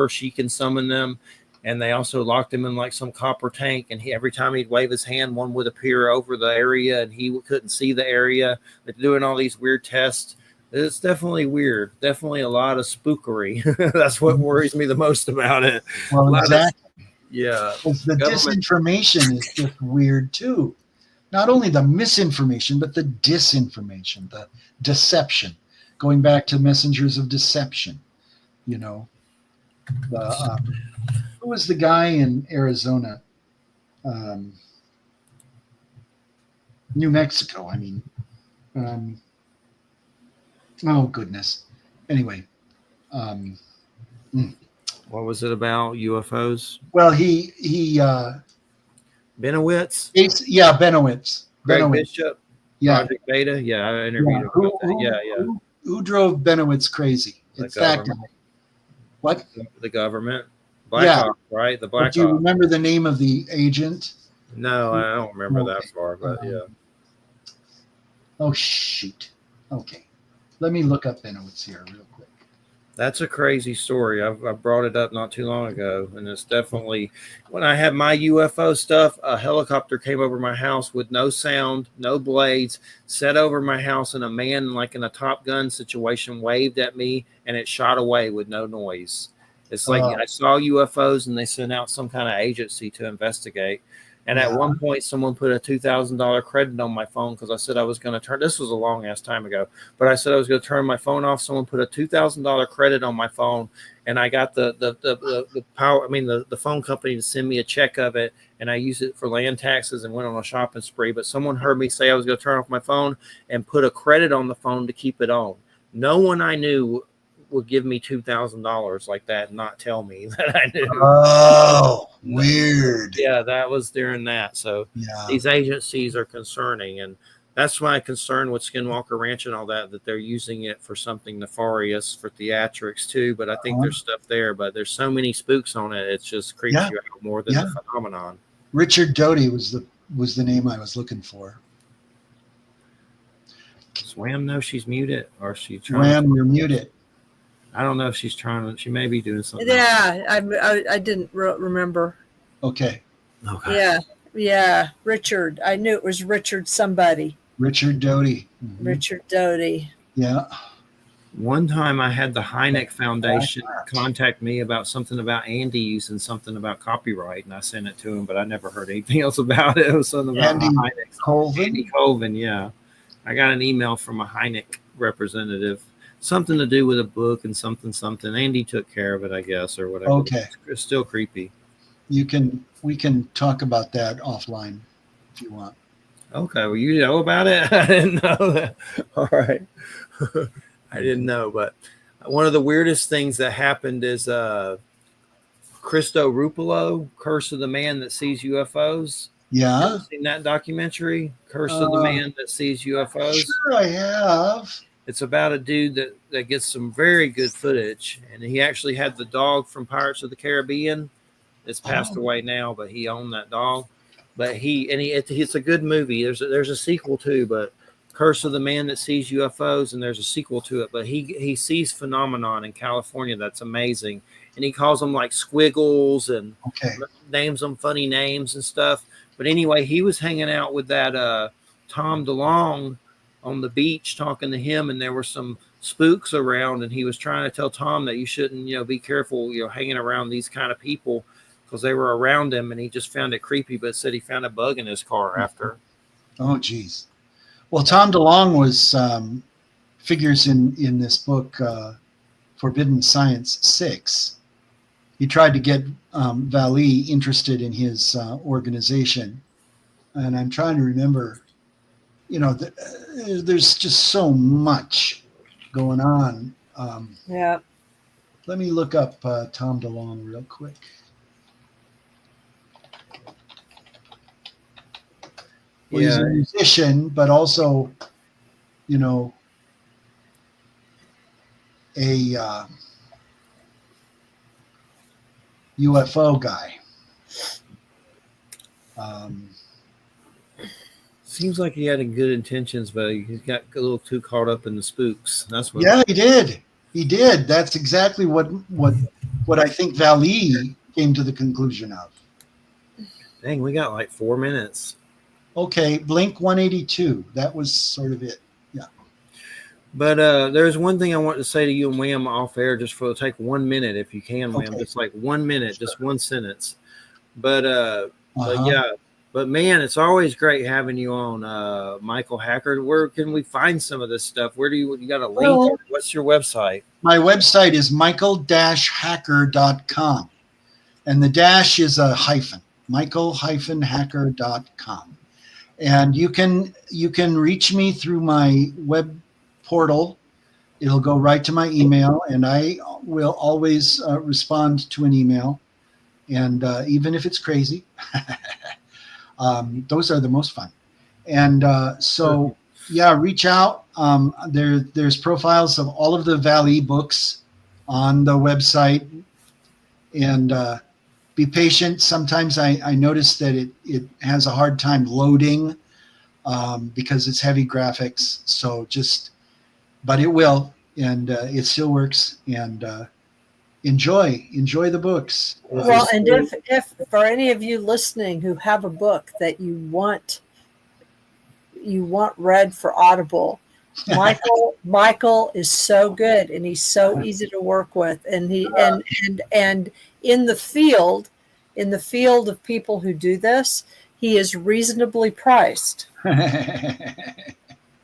she can summon them. And they also locked him in like some copper tank, and every time he'd wave his hand, one would appear over the area, and he couldn't see the area. They're doing all these weird tests. It's definitely weird. Definitely a lot of spookery. That's what worries me the most about it. Well, exactly. The disinformation is just weird too. Not only the misinformation, but the disinformation, the deception, going back to messengers of deception. Who was the guy in Arizona? New Mexico, I mean. Oh, goodness. Anyway. What was it about? UFOs? Well, he Benowitz? Benowitz. Greg Bishop? Yeah. Project Beta? Yeah, I interviewed him about that. Who drove Benowitz crazy? It's that guy. What? The government. Black Hawk, right? The Black Hawk. Do you remember the name of the agent? No, I don't remember that far, but yeah. Oh, shoot. Okay. Let me look up Benowitz here real quick. That's a crazy story. I brought it up not too long ago, and it's definitely when I had my UFO stuff, a helicopter came over my house with no sound, no blades, set over my house, and a man, like in a Top Gun situation, waved at me, and it shot away with no noise. It's like I saw UFOs, and they sent out some kind of agency to investigate. And at one point, someone put a $2,000 credit on my phone because I said I was going to turn. This was a long ass time ago, but I said I was going to turn my phone off. Someone put a $2,000 credit on my phone, and I got the power. I mean, the phone company to send me a check of it, and I used it for land taxes and went on a shopping spree. But someone heard me say I was going to turn off my phone and put a credit on the phone to keep it on. No one I knew would give me $2,000 like that and not tell me that I knew. Oh, weird. Yeah, that was during that. So these agencies are concerning, and that's my concern with Skinwalker Ranch and all that they're using it for something nefarious for theatrics too. But I think there's stuff there, but there's so many spooks on it. It just creeps you out more than the phenomenon. Richard Doty was the name I was looking for. Swam, no, she's muted, or she Swam, you're muted. I don't know if she's trying to. She may be doing something. Yeah, I didn't remember. Okay. Yeah. Richard. I knew it was Richard somebody. Richard Doty. Richard Doty. Yeah. One time I had the Hynek Foundation contact me about something about Andy using something about copyright, and I sent it to him, but I never heard anything else about it. It was something about Andy Colvin. Andy Colvin, yeah. I got an email from a Hynek representative, something to do with a book and something. Andy took care of it, I guess, or whatever. Okay. It's still creepy. We can talk about that offline if you want. Okay, well, you know about it? I didn't know that. All right. I didn't know, but one of the weirdest things that happened is Cristo Rupolo, Curse of the Man That Sees UFOs. Yeah. You ever seen that documentary, Curse of the Man That Sees UFOs? Sure, I have. It's about a dude that gets some very good footage, and he actually had the dog from Pirates of the Caribbean. It's passed away now, but he owned that dog. But it's a good movie. There's a sequel too, but Curse of the Man That Sees UFOs, and there's a sequel to it. But he sees phenomenon in California that's amazing, and he calls them like squiggles and names them funny names and stuff. But anyway, he was hanging out with that Tom DeLonge on the beach talking to him, and there were some spooks around, and he was trying to tell Tom that you shouldn't, be careful, hanging around these kind of people because they were around him, and he just found it creepy, but said he found a bug in his car after. Oh, geez. Well, Tom DeLonge was figures in this book, Forbidden Science 6. He tried to get Vallee interested in his organization. And I'm trying to remember, there's just so much going on. Yeah. Let me look up Tom DeLonge real quick. Well, he's a musician, but also, a UFO guy. Seems like he had good intentions, but he got a little too caught up in the spooks. That's what. Yeah, he did. He did. That's exactly what I think Vallee came to the conclusion of. Dang, we got like 4 minutes. Okay, Blink 182. That was sort of it. Yeah. But there's one thing I want to say to you and William off air, just take 1 minute if you can, William. Just like 1 minute, just one sentence. But yeah. But man, it's always great having you on, Michael Hacker. Where can we find some of this stuff? Where do you got a link? Well, what's your website? My website is michael-hacker.com. And the dash is a hyphen, michael-hacker.com. And you can reach me through my web portal. It'll go right to my email, and I will always respond to an email. And even if it's crazy, those are the most fun. And so, yeah, reach out. There's profiles of all of the Vallee books on the website, and be patient. Sometimes I notice that it has a hard time loading because it's heavy graphics. So but it will, and it still works. And enjoy the books. Well, and if for any of you listening who have a book that you want read for Audible, Michael is so good, and he's so easy to work with, and he and in the field of people who do this, he is reasonably priced.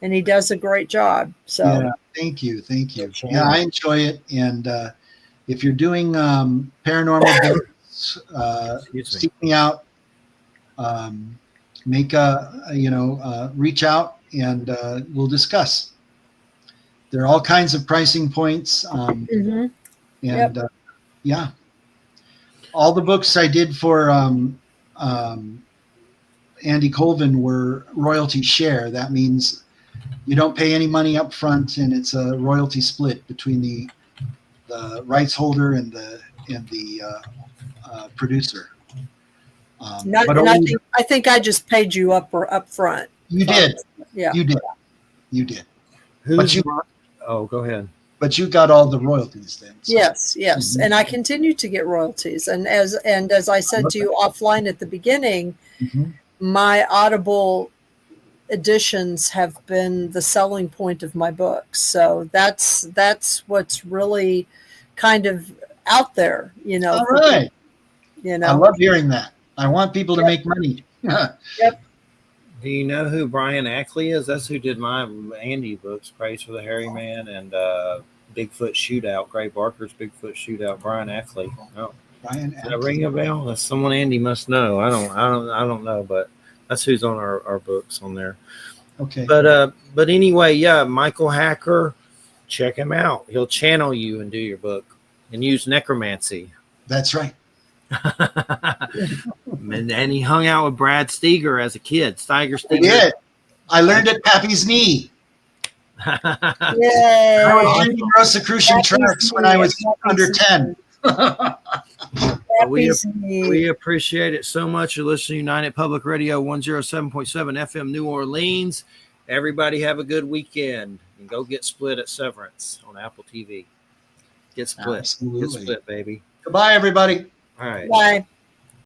And he does a great job. So yeah, thank you. Yeah, I enjoy it. And if you're doing paranormal books, seek me out. Make reach out, and we'll discuss. There are all kinds of pricing points. And yeah, all the books I did for Andy Colvin were royalty share. That means you don't pay any money up front, and it's a royalty split between the rights holder and the producer. I think I just paid you up front. You did. Yeah. You did. Go ahead. But you got all the royalties then. So. Yes. Mm-hmm. And I continue to get royalties. And as I said to you offline at the beginning, my Audible editions have been the selling point of my books. So that's what's really kind of out there, you know. All right. You I know. love hearing that. I want people to make money. Yep. Do you know who Brian Ackley is? That's who did my Andy books, Praise for the Hairy Man and Bigfoot Shootout, Gray Barker's Bigfoot Shootout. Brian Ackley. Oh, Brian does that ring a bell? That's someone Andy must know. I don't know, but that's who's on our books on there. Okay. But anyway, yeah, Michael Hacker, check him out. He'll channel you and do your book and use necromancy. That's right. And he hung out with Brad Steger as a kid. Steger. Yeah. I learned at Pappy's knee. Yay. I was reading Rosicrucian tracts when I was under 10. We appreciate it so much. You're listening to United Public Radio 107.7 FM New Orleans. Everybody have a good weekend and go get Split at Severance on Apple TV. Get Split. Absolutely. Get Split, baby. Goodbye, everybody. All right. Bye.